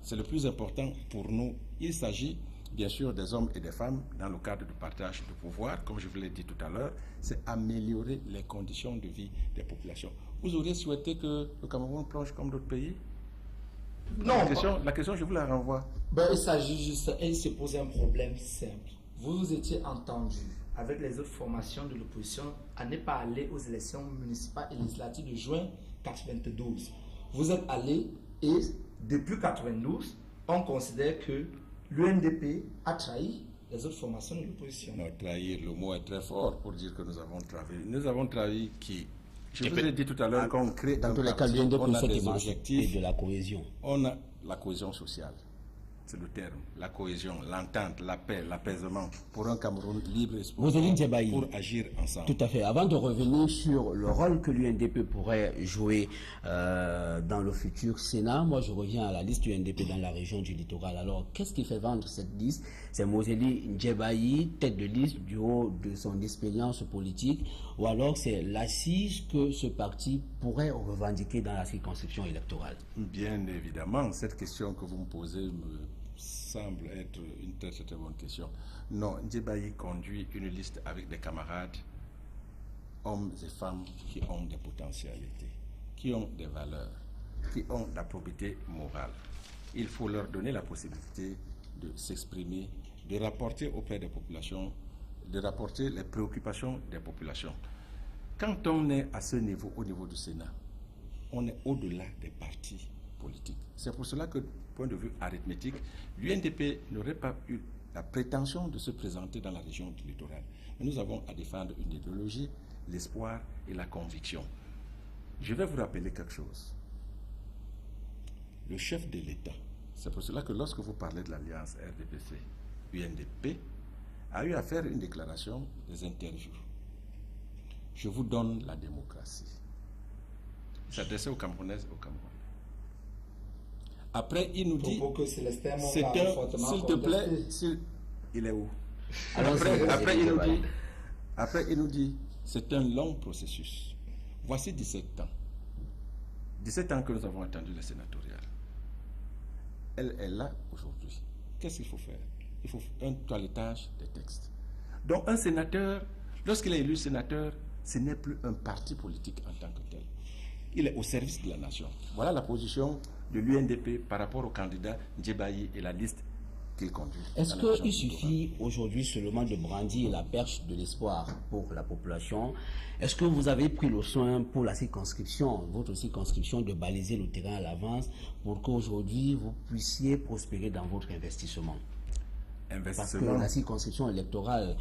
C'est le plus important pour nous. Il s'agit bien sûr des hommes et des femmes dans le cadre du partage de pouvoir, comme je vous l'ai dit tout à l'heure, c'est améliorer les conditions de vie des populations. Vous auriez souhaité que le Cameroun plonge comme d'autres pays? Non. La question, je vous la renvoie. Ben, il s'agit juste, il se pose un problème simple. Vous étiez entendu avec les autres formations de l'opposition à ne pas aller aux élections municipales et législatives de juin 1992. Vous êtes allés et depuis 1992, on considère que l'UNDP a trahi les autres formations de l'opposition. Non, trahir, le mot est très fort pour dire que nous avons trahi. Nous avons trahi qui? Je vous ai dit tout à l'heure qu'on crée dans tous les cas, l'UNDP fait des objectifs et de la cohésion. On a la cohésion sociale, c'est le terme. La cohésion, l'entente, la paix, l'apaisement pour un Cameroun libre et pour agir ensemble. Tout à fait. Avant de revenir sur le rôle que l'UNDP pourrait jouer dans le futur Sénat, moi je reviens à la liste UNDP dans la région du littoral. Alors, qu'est-ce qui fait vendre cette liste? C'est Moseli Ndjebayi, tête de liste du haut de son expérience politique, ou alors c'est l'assise que ce parti pourrait revendiquer dans la circonscription électorale? Bien évidemment, cette question que vous me posez me semble être une très très bonne question. Non, Ndjebayi conduit une liste avec des camarades, hommes et femmes qui ont des potentialités, qui ont des valeurs, qui ont la probité morale. Il faut leur donner la possibilité de s'exprimer, de rapporter auprès des populations, de rapporter les préoccupations des populations. Quand on est à ce niveau, au niveau du Sénat, on est au-delà des partis politiques. C'est pour cela que, du point de vue arithmétique, l'UNDP n'aurait pas eu la prétention de se présenter dans la région du littoral. Mais nous avons à défendre une idéologie, l'espoir et la conviction. Je vais vous rappeler quelque chose. Le chef de l'État, c'est pour cela que lorsque vous parlez de l'alliance RDPC-UNDP, a eu à faire une déclaration, des interviews. Je vous donne la démocratie. Il s'adressait aux Camerounaises et aux Camerounais. Après, il nous dit, s'il te plaît, il est où? Après, il nous dit, c'est un long processus. Voici 17 ans. 17 ans que nous avons attendu les sénatoriales. Elle est là aujourd'hui. Qu'est-ce qu'il faut faire? Il faut un toilettage des textes. Donc un sénateur, lorsqu'il est élu sénateur, ce n'est plus un parti politique en tant que tel. Il est au service de la nation. Voilà la position de l'UNDP par rapport au candidat Ndjebayi et la liste qu'il conduit. Est-ce qu'il suffit aujourd'hui seulement de brandir la perche de l'espoir pour la population? Est-ce que vous avez pris le soin pour la circonscription, votre circonscription, de baliser le terrain à l'avance pour qu'aujourd'hui vous puissiez prospérer dans votre investissement? Parce que la circonscription électorale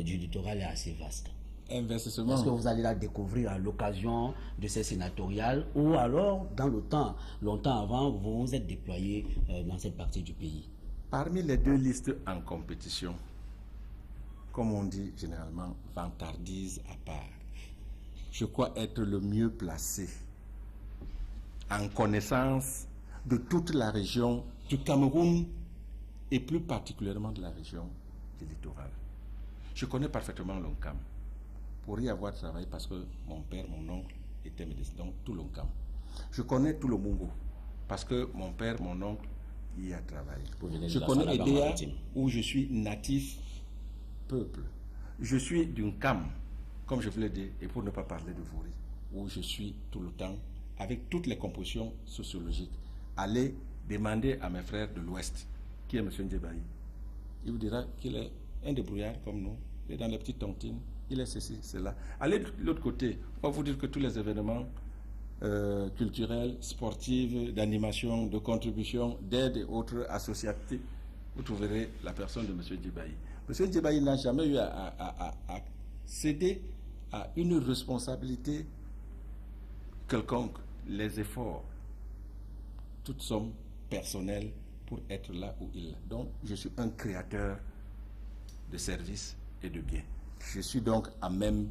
du littoral est assez vaste. Investissement. Est-ce que vous allez la découvrir à l'occasion de ces sénatoriales ou alors, dans le temps, longtemps avant, vous vous êtes déployé dans cette partie du pays? Parmi les deux listes en compétition, comme on dit généralement, vantardise à part, je crois être le mieux placé en connaissance de toute la région du Cameroun et plus particulièrement de la région du littoral. Je connais parfaitement l'ONCAM pour y avoir travaillé parce que mon père, mon oncle étaient médecins, donc tout l'ONCAM. Je connais tout le Mungo parce que mon père, mon oncle y a travaillé. Je connais EDEA où je suis natif peuple. Je suis d'une CAM, comme je vous l'ai dit, et pour ne pas parler de Vouri, où je suis tout le temps avec toutes les compositions sociologiques. Allez demander à mes frères de l'Ouest, qui est M. Ndjebaï. Il vous dira qu'il est un débrouillard comme nous, il est dans les petites tontines, il est ceci, cela. Allez de l'autre côté, on va vous dire que tous les événements culturels, sportifs, d'animation, de contribution, d'aide et autres associatifs, vous trouverez la personne de M. Ndjebaï. M. Ndjebaï n'a jamais eu à céder à une responsabilité quelconque. Les efforts, toutes sommes personnelles pour être là où il est. Donc, je suis un créateur de services et de biens. Je suis donc à même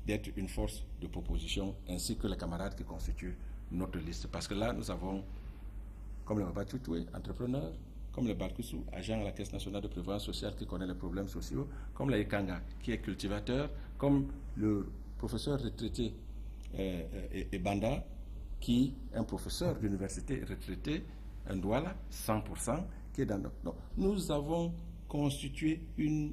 d'être une force de proposition, ainsi que les camarades qui constituent notre liste. Parce que là, nous avons, comme le Babatoutoué, entrepreneur, comme le Barkusu, agent à la Caisse nationale de prévoyance sociale qui connaît les problèmes sociaux, comme la Ikanga, qui est cultivateur, comme le professeur retraité et Banda, qui est un professeur d'université retraité, un Douala, 100%, qui est dans notre... Non. Nous avons constitué une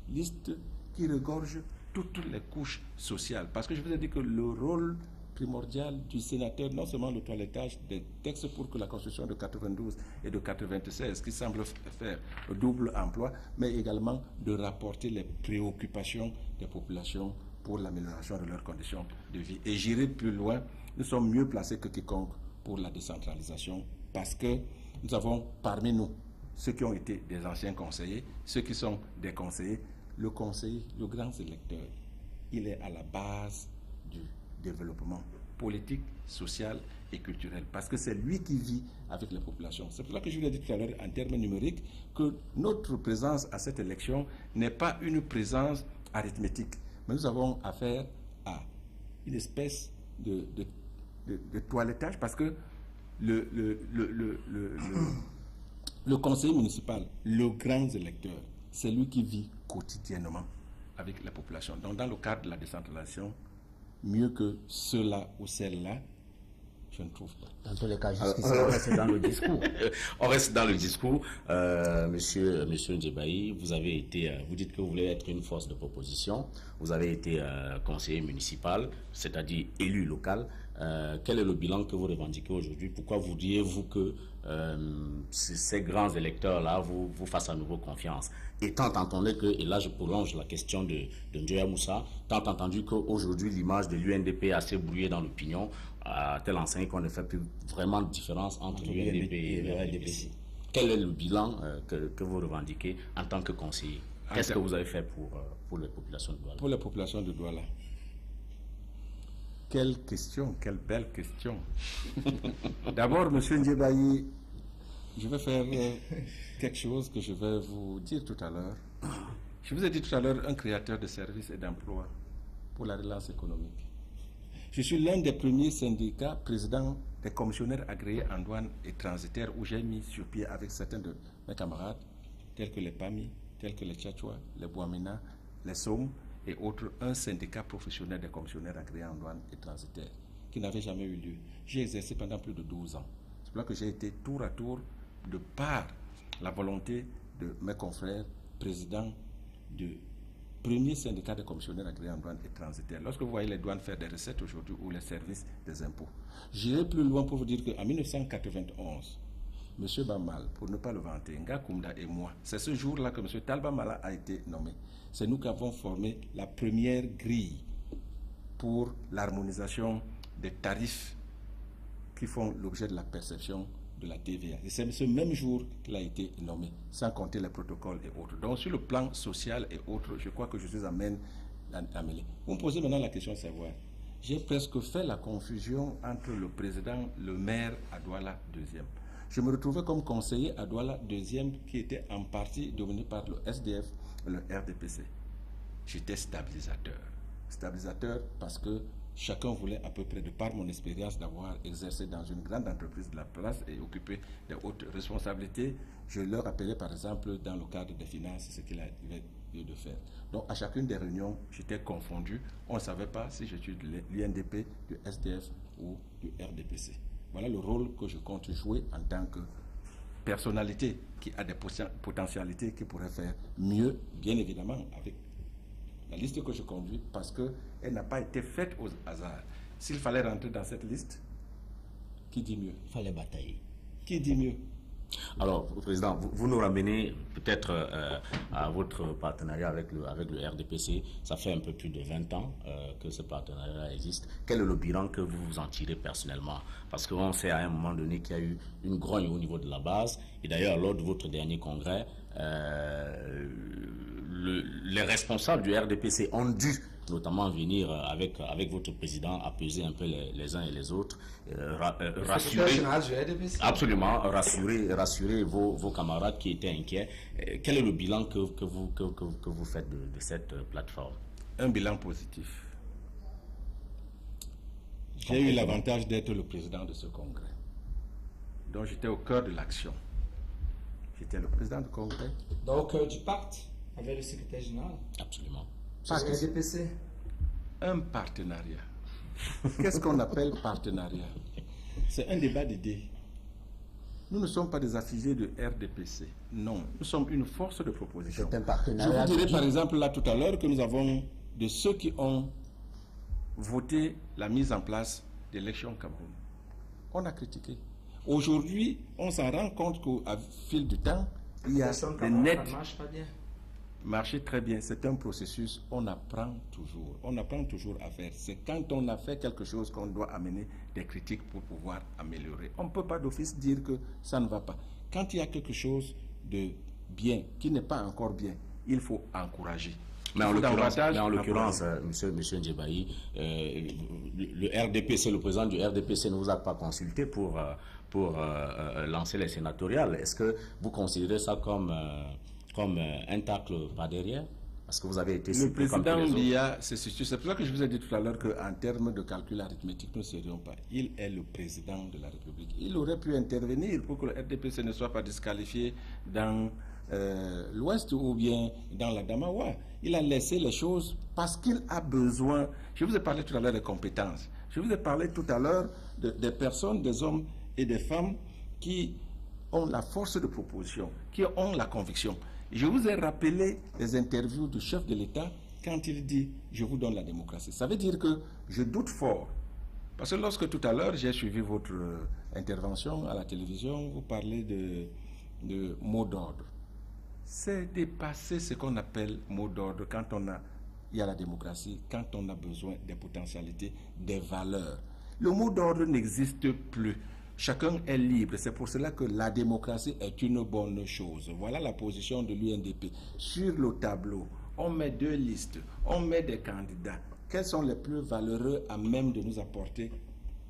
liste qui regorge toutes les couches sociales. Parce que je vous ai dit que le rôle primordial du sénateur, non seulement le toilettage des textes pour que la Constitution de 92 et de 96, qui semble faire le double emploi, mais également de rapporter les préoccupations des populations pour l'amélioration de leurs conditions de vie. Et j'irai plus loin, nous sommes mieux placés que quiconque pour la décentralisation, parce que nous avons parmi nous ceux qui ont été des anciens conseillers, ceux qui sont des conseillers. Le conseiller, le grand électeur, il est à la base du développement politique, social et culturel, parce que c'est lui qui vit avec les populations. C'est pour ça que je vous l'ai dit tout à l'heure en termes numériques, que notre présence à cette élection n'est pas une présence arithmétique, mais nous avons affaire à une espèce de toilettage, parce que le conseiller municipal, le grand électeur, c'est lui qui vit quotidiennement avec la population. Donc, dans le cadre de la décentralisation, mieux que ceux-là ou celles-là, je ne trouve pas. Dans tous les cas, jusqu'ici, on reste dans le discours. On reste dans le discours. Monsieur Ndjebaï, vous avez été, vous dites que vous voulez être une force de proposition. Vous avez été conseiller municipal, c'est-à-dire élu local. Quel est le bilan que vous revendiquez aujourd'hui? Pourquoi voudriez-vous que ces grands électeurs-là vous fassent à nouveau confiance? Et tant entendu que, et là je prolonge la question de Njoya Moussa, tant entendu qu'aujourd'hui l'image de l'UNDP est assez brouillée dans l'opinion, à tel enseigne qu'on ne fait plus vraiment de différence entre l'UNDP et le RDPC. Quel est le bilan que vous revendiquez en tant que conseiller? Qu'est-ce que vous avez fait pour les populations de Douala? Pour les populations de Douala. Quelle question, quelle belle question. D'abord, M. Ndjebaï, je vais faire quelque chose que je vais vous dire tout à l'heure. Je vous ai dit tout à l'heure un créateur de services et d'emplois pour la relance économique. Je suis l'un des premiers syndicats présidents des commissionnaires agréés en douane et transitaires où j'ai mis sur pied avec certains de mes camarades, tels que les PAMI, tels que les Tchatchoua, les Bouamina, les SOM, et autres, un syndicat professionnel des commissionnaires agréés en douane et transitaires, qui n'avait jamais eu lieu. J'ai exercé pendant plus de 12 ans. C'est pour ça que j'ai été tour à tour, de par la volonté de mes confrères, présidents du premier syndicat des commissionnaires agréés en douane et transitaires. Lorsque vous voyez les douanes faire des recettes aujourd'hui ou les services des impôts. J'irai plus loin pour vous dire qu'en 1991, M. Bamal, pour ne pas le vanter, Nga Koumda et moi, c'est ce jour-là que M. Talba Mala a été nommé. C'est nous qui avons formé la première grille pour l'harmonisation des tarifs qui font l'objet de la perception de la TVA. Et c'est ce même jour qu'il a été nommé, sans compter les protocoles et autres. Donc sur le plan social et autres, je crois que je suis amène à mêler. Vous me posez maintenant la question de savoir. J'ai presque fait la confusion entre le président, le maire à Douala deuxième. Je me retrouvais comme conseiller à Douala deuxième qui était en partie devenu par le SDF et le RDPC. J'étais stabilisateur. Stabilisateur parce que chacun voulait à peu près, de par mon expérience d'avoir exercé dans une grande entreprise de la place et occupé des hautes responsabilités, je leur appelais par exemple dans le cadre des finances ce qu'il avait lieu de faire. Donc à chacune des réunions, j'étais confondu. On ne savait pas si j'étais de l'UNDP, du SDF ou du RDPC. Voilà le rôle que je compte jouer en tant que personnalité qui a des potentialités qui pourrait faire mieux, bien évidemment, avec la liste que je conduis, parce qu'elle n'a pas été faite au hasard. S'il fallait rentrer dans cette liste, qui dit mieux? Il fallait batailler. Qui dit mieux? Alors, Président, vous nous ramenez peut-être à votre partenariat avec le RDPC. Ça fait un peu plus de 20 ans que ce partenariat existe. Quel est le bilan que vous en tirez personnellement? Parce qu'on sait à un moment donné qu'il y a eu une grogne au niveau de la base. Et d'ailleurs, lors de votre dernier congrès, les responsables du RDPC ont dû notamment venir avec votre président apaiser un peu les uns et les autres, rassurer, absolument, rassurer vos camarades qui étaient inquiets. Quel est le bilan que vous faites de cette plateforme? Un bilan positif. J'ai eu l'avantage d'être le président de ce congrès. Donc j'étais au cœur de l'action. J'étais le président du congrès. Donc au cœur du pacte avec le secrétaire général. Absolument. RDPC. Un partenariat. Qu'est-ce qu'on appelle partenariat? C'est un débat d'idées. Nous ne sommes pas des affiliés de RDPC. Non, nous sommes une force de proposition. C'est un partenariat. Je vous dirais par exemple là tout à l'heure que nous avons de ceux qui ont voté la mise en place d'élections au Cameroun. On a critiqué. Aujourd'hui, on s'en rend compte qu'au fil du temps, il y a des nets. Ça marche pas bien. Marcher très bien, c'est un processus, on apprend toujours à faire. C'est quand on a fait quelque chose qu'on doit amener des critiques pour pouvoir améliorer. On ne peut pas d'office dire que ça ne va pas. Quand il y a quelque chose de bien, qui n'est pas encore bien, il faut encourager. Mais en l'occurrence, monsieur Ndjebaï, le RDPC, le président du RDPC ne vous a pas consulté pour lancer les sénatoriales. Est-ce que vous considérez ça comme un tacle par derrière? Parce que vous avez été... Le président Biya, c'est pour ça que je vous ai dit tout à l'heure qu'en termes de calcul arithmétique, nous ne serions pas. Il est le président de la République. Il aurait pu intervenir pour que le RDPC ne soit pas disqualifié dans l'Ouest ou bien dans la Damawa. Il a laissé les choses parce qu'il a besoin. Je vous ai parlé tout à l'heure des compétences. Je vous ai parlé tout à l'heure des personnes, des hommes et des femmes qui ont la force de proposition, qui ont la conviction. Je vous ai rappelé les interviews du chef de l'État quand il dit « je vous donne la démocratie ». Ça veut dire que je doute fort. Parce que lorsque tout à l'heure, j'ai suivi votre intervention à la télévision, vous parlez de mots d'ordre. C'est dépasser ce qu'on appelle mot d'ordre quand il y a la démocratie, quand on a besoin des potentialités, des valeurs. Le mot d'ordre n'existe plus. Chacun est libre. C'est pour cela que la démocratie est une bonne chose. Voilà la position de l'UNDP. Sur le tableau, on met 2 listes, on met des candidats. Quels sont les plus valeureux à même de nous apporter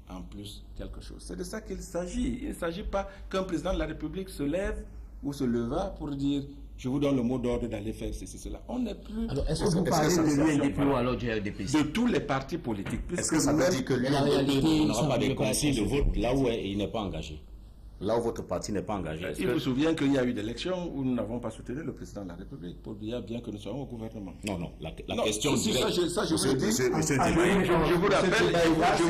en plus quelque chose? C'est de ça qu'il s'agit. Il ne s'agit pas qu'un président de la République se lève ou se leva pour dire je vous donne le mot d'ordre d'aller faire ceci, cela. On n'est plus... Alors, est-ce que vous parlez de l'UNDP ou alors du RDPC? De tous les partis politiques. Est-ce que ça veut dire que l'UNDP n'aura pas des consignes de vote là où il n'est pas engagé? Là où votre parti n'est pas engagé? Il vous souvient qu'il y a eu des élections où nous n'avons pas soutenu le président de la République pour dire bien que nous soyons au gouvernement. Non, la question... Ça, je vous le dis. Je vous rappelle,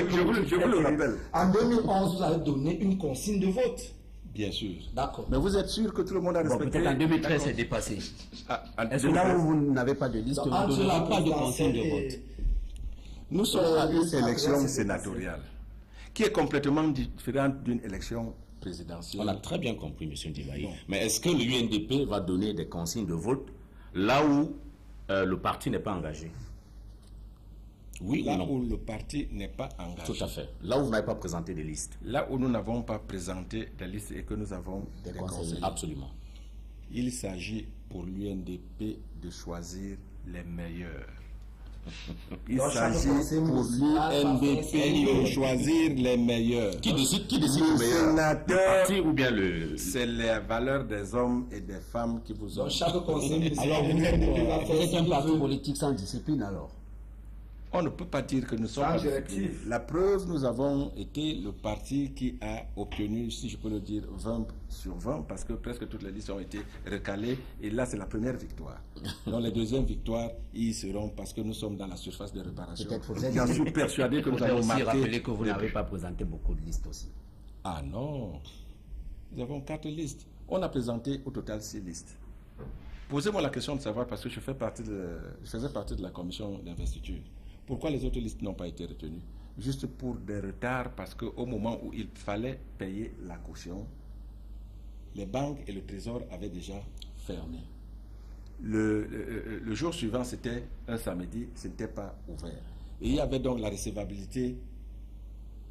je vous le rappelle. En 2011, vous avez donné une consigne de vote. Bien sûr. D'accord. Mais vous êtes sûr que tout le monde a respecté? Peut-être en 2013, c'est dépassé. Est-ce que là où vous n'avez pas de liste, vous ne donnez pas de consigne de vote? Nous sommes à une élection sénatoriale qui est complètement différente d'une élection présidentielle. On a très bien compris, M. Ndibaye. Non. Mais est-ce que l'UNDP va donner des consignes de vote là où le parti n'est pas engagé? Oui Là ou non? où le parti n'est pas engagé. Tout à fait. Là où vous n'avez pas présenté des listes. Là où nous n'avons pas présenté des listes et que nous avons des conseillers. Absolument. Il s'agit pour l'UNDP de choisir les meilleurs. Il Donc, chaque s'agit conseil pour municipal va l'UNDP faire de choisir les meilleurs. Qui décide Le le meilleur? sénateur, Le parti ou bien le... c'est les valeurs des hommes et des femmes qui vous ont. Donc, chaque conseil municipal Alors, de l'UNDP va vous faire êtes ce un qu'il parti veut. politique sans discipline alors? On ne peut pas dire que nous sommes Sans pas directive. disciplinés. La preuve, nous avons été le parti qui a obtenu, si je peux le dire, 20 sur 20, parce que presque toutes les listes ont été recalées. Et là, c'est la première victoire. Donc, les deuxièmes victoires, ils seront parce que nous sommes dans la surface de réparation. Peut-être faudrait J'en suis persuadé que nous allons aussi marquer. rappeler que vous n'avez pas présenté beaucoup de listes aussi. Ah non, nous avons 4 listes. On a présenté au total 6 listes. Posez-moi la question de savoir, parce que je faisais partie de la commission d'investiture. Pourquoi les autres listes n'ont pas été retenues? Juste pour des retards, parce qu'au moment où il fallait payer la caution, les banques et le trésor avaient déjà fermé. Le jour suivant, c'était un samedi, ce n'était pas ouvert. Et il y avait donc la recevabilité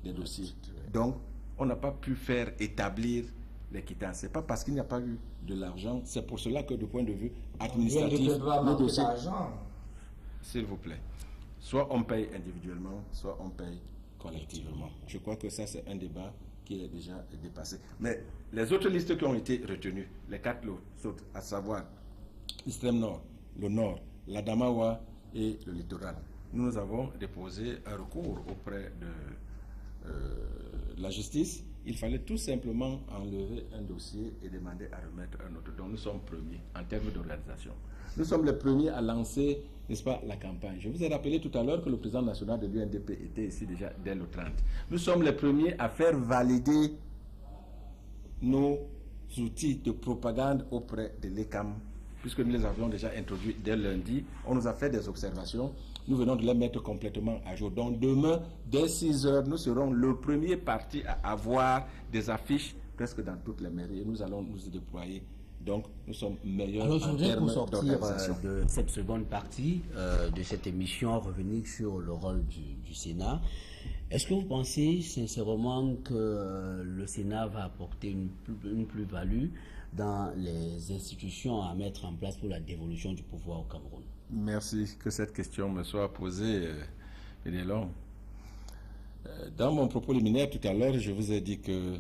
des dossiers. Donc, on n'a pas pu faire établir les quittances. Ce n'est pas parce qu'il n'y a pas eu de l'argent, c'est pour cela que, du point de vue administratif, l'UNDP doit le manquer dossier... d'argent. S'il vous plaît. Soit on paye individuellement, soit on paye collectivement. Je crois que ça, c'est un débat qui est déjà dépassé. Mais les autres listes qui ont été retenues, les 4 autres, à savoir l'extrême nord, le nord, l'Adamawa et le littoral, nous avons déposé un recours auprès de la justice. Il fallait tout simplement enlever un dossier et demander à remettre un autre. Donc nous sommes premiers en termes d'organisation. Nous sommes les premiers à lancer, n'est-ce pas, la campagne. Je vous ai rappelé tout à l'heure que le président national de l'UNDP était ici déjà dès le 30. Nous sommes les premiers à faire valider nos outils de propagande auprès de l'ECAM, puisque nous les avions déjà introduits dès lundi. On nous a fait des observations. Nous venons de les mettre complètement à jour. Donc demain, dès 6 heures, nous serons le premier parti à avoir des affiches presque dans toutes les mairies. Et nous allons nous y déployer. Donc, nous sommes meilleurs Alors, je en voudrais termes pour sortir d'organisation. de cette seconde partie de cette émission, revenir sur le rôle du Sénat. Est-ce que vous pensez sincèrement que le Sénat va apporter une plus-value dans les institutions à mettre en place pour la dévolution du pouvoir au Cameroun? Merci que cette question me soit posée, Pénélon. Dans mon propos liminaire tout à l'heure, je vous ai dit que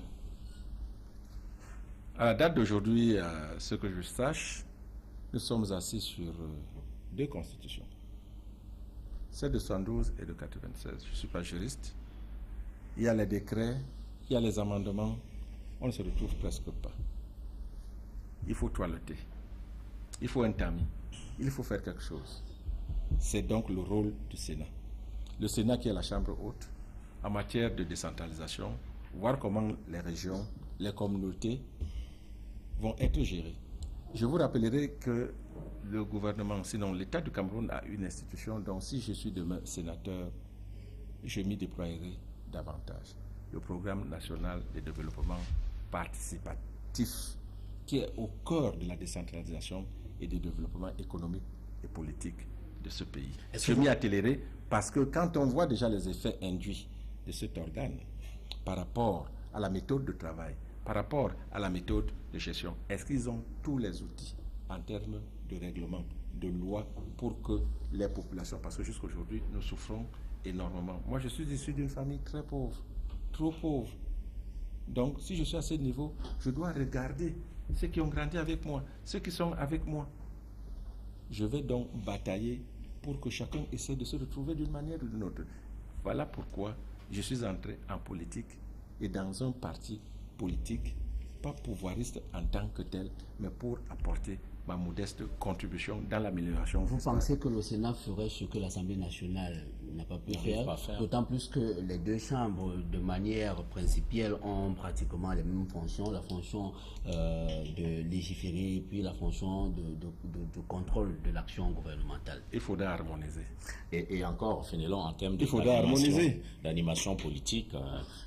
à la date d'aujourd'hui, à ce que je sache, nous sommes assis sur 2 constitutions. Celle de 72 et de 96. Je ne suis pas juriste. Il y a les décrets, il y a les amendements. On ne se retrouve presque pas. Il faut toiletter. Il faut un tamis. Il faut faire quelque chose. C'est donc le rôle du Sénat. Le Sénat qui est la chambre haute en matière de décentralisation, voir comment les régions, les communautés vont être gérées. Je vous rappellerai que le gouvernement, sinon l'État du Cameroun a une institution dont si je suis demain sénateur, je m'y déploierai davantage. Le programme national de développement participatif qui est au cœur de la décentralisation et du développement économique et politique de ce pays. Je m'y attellerai parce que quand on voit déjà les effets induits de cet organe par rapport à la méthode de travail, par rapport à la méthode de gestion, est-ce qu'ils ont tous les outils en termes de règlement, de loi pour que les populations, parce que jusqu'à aujourd'hui, nous souffrons énormément. Moi, je suis issu d'une famille très pauvre, trop pauvre. Donc, si je suis à ce niveau, je dois regarder ceux qui ont grandi avec moi, ceux qui sont avec moi. Je vais donc batailler pour que chacun essaie de se retrouver d'une manière ou d'une autre. Voilà pourquoi je suis entré en politique et dans un parti politique, pas pouvoiriste en tant que tel, mais pour apporter ma modeste contribution dans l'amélioration. Vous pensez que le Sénat ferait ce que l'Assemblée nationale n'a pas pu faire, d'autant plus que les 2 chambres, de manière principielle, ont pratiquement les mêmes fonctions, la fonction de légiférer et puis la fonction de contrôle de l'action gouvernementale. Il faudra harmoniser. Et encore, Fénélon, en termes harmoniser. d'animation politique,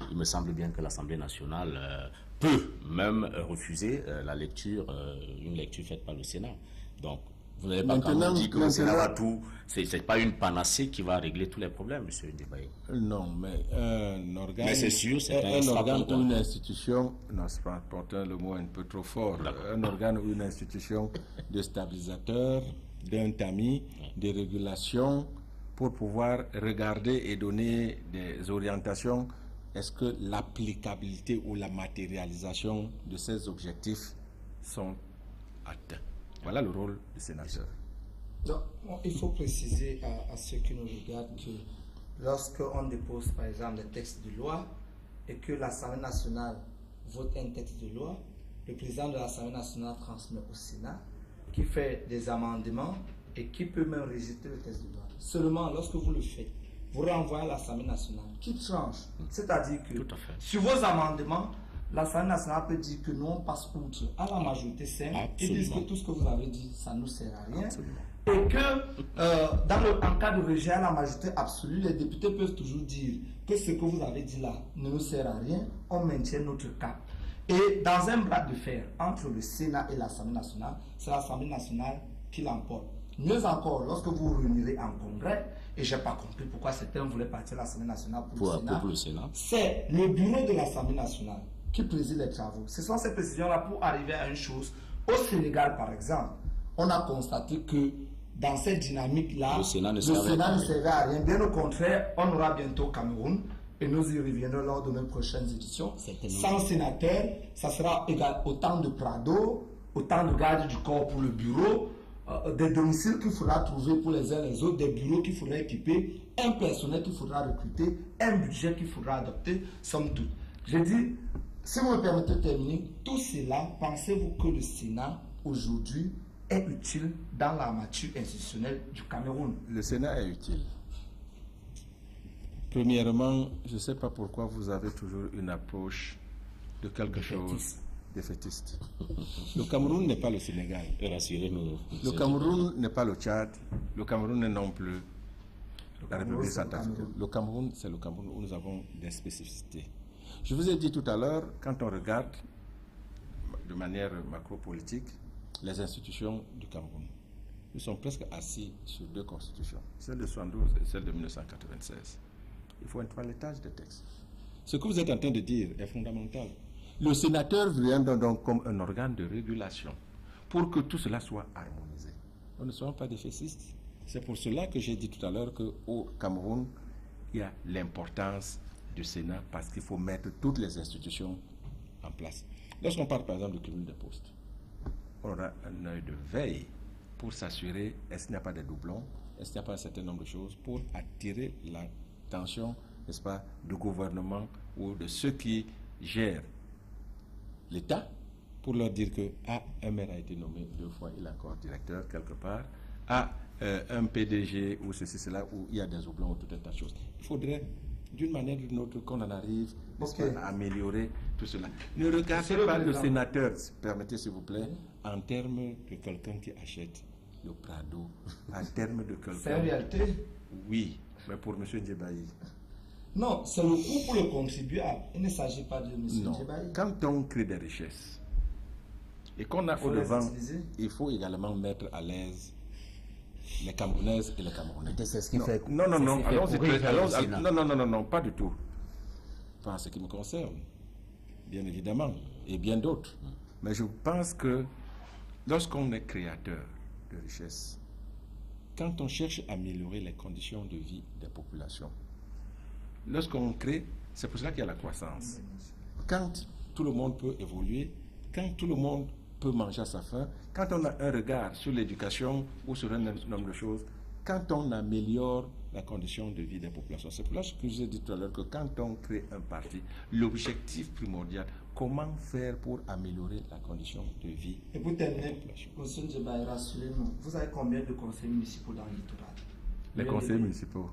il me semble bien que l'Assemblée nationale peut même refuser la lecture, une lecture faite par le Sénat. Donc, vous n'avez pas quand même dit que le Sénat va tout. C'est pas une panacée qui va régler tous les problèmes, M. Ndiaye. Non, mais un organe. Mais c'est sûr, c'est un organe ou une institution. Non, c'est pas important, le mot est un peu trop fort. Un organe ou une institution de stabilisateur, d'un tamis, de régulation, pour pouvoir regarder et donner des orientations. Est-ce que l'applicabilité ou la matérialisation de ces objectifs sont atteints? Voilà le rôle du sénateur. Donc, il faut préciser à ceux qui nous regardent que lorsqu'on dépose par exemple des textes de loi et que l'Assemblée nationale vote un texte de loi, le président de l'Assemblée nationale transmet au Sénat qui fait des amendements et qui peut même rejeter le texte de loi. Seulement lorsque vous le faites, vous renvoyez à l'Assemblée nationale qui tranche. C'est-à-dire que sur vos amendements, l'Assemblée nationale peut dire que nous on passe outre à la majorité simple et disent que tout ce que vous avez dit, ça ne nous sert à rien. Absolument. Et que en cas de rejet à la majorité absolue, les députés peuvent toujours dire que ce que vous avez dit là ne nous sert à rien, on maintient notre cap. Et dans un bras de fer entre le Sénat et l'Assemblée nationale, c'est l'Assemblée nationale qui l'emporte. Mieux encore, lorsque vous réunirez en congrès, et je n'ai pas compris pourquoi certains voulaient partir à l'Assemblée nationale pour le Sénat, c'est le bureau de l'Assemblée nationale qui préside les travaux. Ce sont ces précisions-là pour arriver à une chose. Au Sénégal, par exemple, on a constaté que dans cette dynamique-là, le Sénat ne servait à rien. Bien au contraire, on aura bientôt au Cameroun, et nous y reviendrons lors de nos prochaines éditions. Sans sénateur, ça sera égal autant de Prado, autant de gardes du corps pour le bureau, des domiciles qu'il faudra trouver pour les uns et les autres, des bureaux qu'il faudra équiper, un personnel qu'il faudra recruter, un budget qu'il faudra adopter, somme toute. Je dis, si vous me permettez de terminer, tout cela, pensez-vous que le Sénat, aujourd'hui, est utile dans l'armature institutionnelle du Cameroun? Le Sénat est utile. Premièrement, je ne sais pas pourquoi vous avez toujours une approche de quelque chose défaitiste. Le Cameroun n'est pas le Sénégal. Le Cameroun n'est pas le Tchad. Le Cameroun n'est non plus la République centrafricaine. Le Cameroun, c'est le Cameroun où nous avons des spécificités. Je vous ai dit tout à l'heure, quand on regarde de manière macro-politique les institutions du Cameroun, nous sommes presque assis sur deux constitutions, celle de 72 et celle de 1996. Il faut un toilettage des textes. Ce que vous êtes en train de dire est fondamental. Le sénateur vient donc comme un organe de régulation pour que tout cela soit harmonisé. Nous ne sommes pas des fessistes. C'est pour cela que j'ai dit tout à l'heure qu'au Cameroun, il y a l'importance du Sénat parce qu'il faut mettre toutes les institutions en place. Lorsqu'on parle par exemple du cumul des postes, on aura un œil de veille pour s'assurer est-ce qu'il n'y a pas de doublons, est-ce qu'il n'y a pas un certain nombre de choses pour attirer l'attention, n'est-ce pas, du gouvernement ou de ceux qui gèrent l'État pour leur dire que un maire a été nommé 2 fois, il est encore directeur quelque part, un PDG ou ceci, cela, où il y a des doublons ou tout un tas de choses. Il faudrait d'une manière ou d'une autre qu'on en arrive à améliorer tout cela. Ne regardez pas le sénateur, permettez s'il vous plaît, en termes de quelqu'un qui achète le Prado, en termes de quelqu'un... C'est une réalité. Oui, mais pour M. Ndiaye. Non, c'est le coût pour le contribuable. Il ne s'agit pas de M. Ndiaye. Quand on crée des richesses et qu'on a au-devant, il faut également mettre à l'aise les Camerounaises et les Camerounais. C'est ce qui fait. Non, pas du tout. Pas en ce qui me concerne, bien évidemment, et bien d'autres. Mais je pense que lorsqu'on est créateur de richesse, quand on cherche à améliorer les conditions de vie des populations, lorsqu'on crée, c'est pour cela qu'il y a la croissance. Quand tout le monde peut évoluer, quand tout le monde peut manger à sa faim, quand on a un regard sur l'éducation ou sur un nombre de choses, quand on améliore la condition de vie des populations. C'est pour cela que je vous ai dit tout à l'heure que quand on crée un parti, l'objectif primordial, comment faire pour améliorer la condition de vie des populations. Et pour terminer, M. Ndiaye, rassurez-nous, vous avez combien de conseils municipaux dans le littoral? Les conseils municipaux.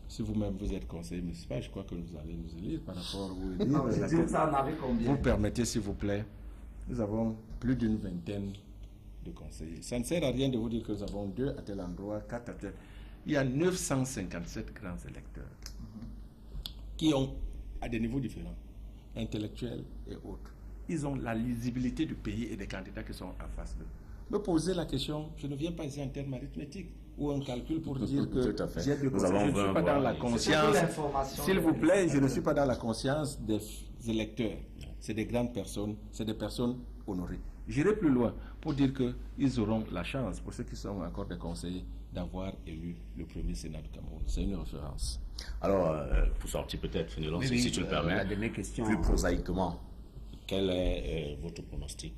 Si vous-même vous êtes conseiller municipal, je crois que vous allez nous élire par rapport au... Non, je dis ça, on avait combien? Vous permettez, s'il vous plaît, nous avons plus d'une vingtaine de conseillers. Ça ne sert à rien de vous dire que nous avons 2 à tel endroit, 4 à tel... Il y a 957 grands électeurs qui ont, à des niveaux différents, intellectuels et autres. Ils ont la lisibilité du pays et des candidats qui sont en face d'eux. Me poser la question, je ne viens pas ici en termes arithmétiques ou un calcul pour dire que j'ai de conscience. Je ne suis pas dans la conscience. S'il vous plaît, je ne suis pas dans la conscience des électeurs. C'est des grandes personnes, c'est des personnes honorées. J'irai plus loin pour dire qu'ils auront la chance, pour ceux qui sont encore des conseillers, d'avoir élu le premier Sénat du Cameroun. C'est une référence. Alors, pour sortir peut-être, si tu le permets, la dernière question, plus prosaïquement, quel est votre pronostic?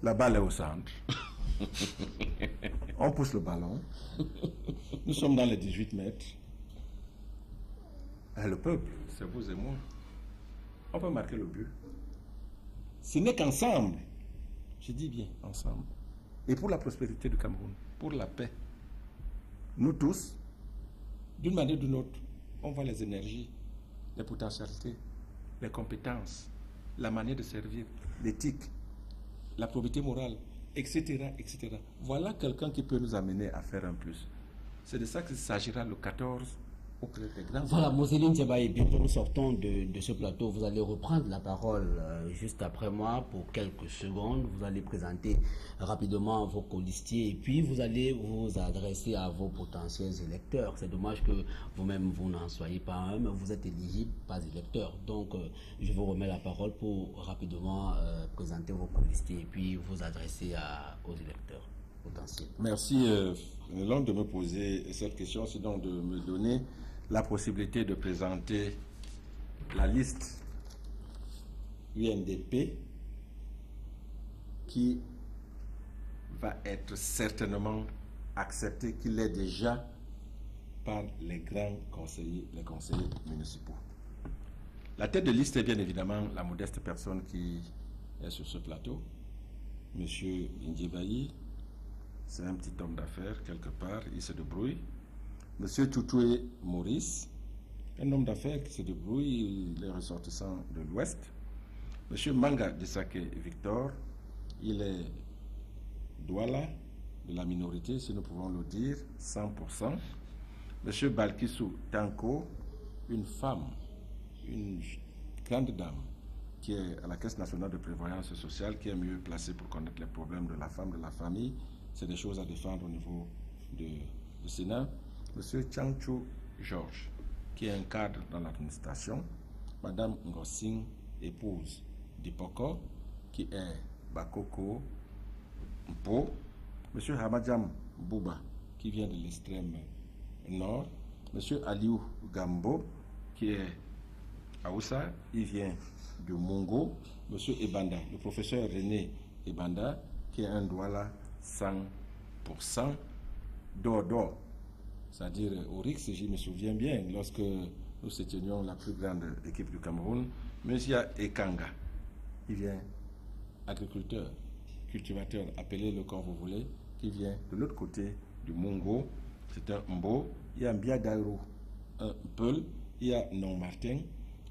La balle est au centre. On pousse le ballon. Nous sommes dans les 18 mètres. Et le peuple, c'est vous et moi. On peut marquer le but. Ce n'est qu'ensemble, je dis bien ensemble, et pour la prospérité du Cameroun, pour la paix, nous tous, d'une manière ou d'une autre, on voit les énergies, les potentialités, les compétences, la manière de servir, l'éthique, la probité morale, etc., etc. Voilà quelqu'un qui peut nous amener à faire un plus. C'est de ça qu'il s'agira le 14 auprès des grands. Voilà, Moseline Ndiabaye, bientôt nous sortons de ce plateau. Vous allez reprendre la parole juste après moi pour quelques secondes. Vous allez présenter rapidement vos colistiers et puis vous allez vous adresser à vos potentiels électeurs. C'est dommage que vous-même vous n'en soyez pas un, mais vous êtes éligible, pas électeur. Donc, je vous remets la parole pour rapidement présenter vos colistiers et puis vous adresser aux électeurs potentiels. Merci, Fenelon, de me poser cette question, c'est donc de me donner la possibilité de présenter la liste UNDP qui va être certainement acceptée, qu'il est déjà par les grands conseillers, les conseillers municipaux. La tête de liste est bien évidemment la modeste personne qui est sur ce plateau, M. Ndiabaye. C'est un petit homme d'affaires quelque part, il se débrouille. Monsieur Toutoué Maurice, un homme d'affaires qui se débrouille, il est ressortissant de l'Ouest. Monsieur Manga Dissake Victor, il est Douala, de la minorité, si nous pouvons le dire, 100%. Monsieur Balkissou Tanko, une femme, une grande dame, qui est à la Caisse nationale de prévoyance sociale, qui est mieux placée pour connaître les problèmes de la femme, de la famille. C'est des choses à défendre au niveau du Sénat. Monsieur Changchou Georges, qui est un cadre dans l'administration. Madame Ngossing, épouse d'Ipoko, qui est Bakoko Mpo. Monsieur Hamadjam Bouba, qui vient de l'extrême nord. Monsieur Aliou Gambo, qui est Aoussa, il vient de Mongo. Monsieur Ebanda, le professeur René Ebanda, qui est un Douala 100%. Dodo, c'est-à-dire au RIX, je me souviens bien, lorsque nous soutenaient la plus grande équipe du Cameroun, Monsieur Ekanga, il vient agriculteur, cultivateur, appelez-le comme vous voulez, qui vient de l'autre côté du Mongo, c'est un Mbo, il y a Mbia Dairo, un Peul, il y a Non Martin,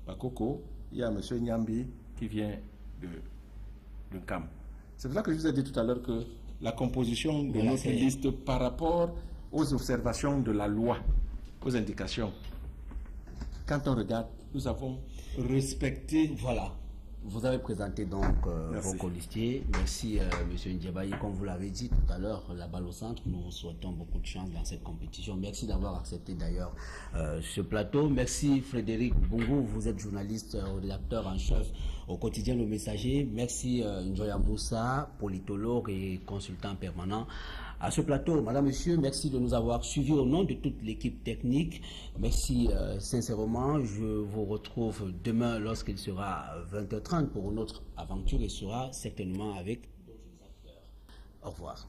Bakoko, il y a Monsieur Nyambi qui vient de Cam. C'est pour ça que je vous ai dit tout à l'heure que la composition de notre liste par rapport aux observations de la loi, aux indications, quand on regarde, nous avons respecté. Voilà. Vous avez présenté donc vos colistiers. Merci, M. Ndiabaye. Comme vous l'avez dit tout à l'heure, la balle au centre, nous vous souhaitons beaucoup de chance dans cette compétition. Merci d'avoir accepté d'ailleurs ce plateau. Merci Frédéric Bungu, vous êtes journaliste, rédacteur en chef au quotidien Le Messager. Merci Njoya Moussa, politologue et consultant permanent à ce plateau. Madame, Monsieur, merci de nous avoir suivis au nom de toute l'équipe technique. Merci sincèrement. Je vous retrouve demain lorsqu'il sera 20h30 pour une autre aventure et sera certainement avec d'autres acteurs. Au revoir.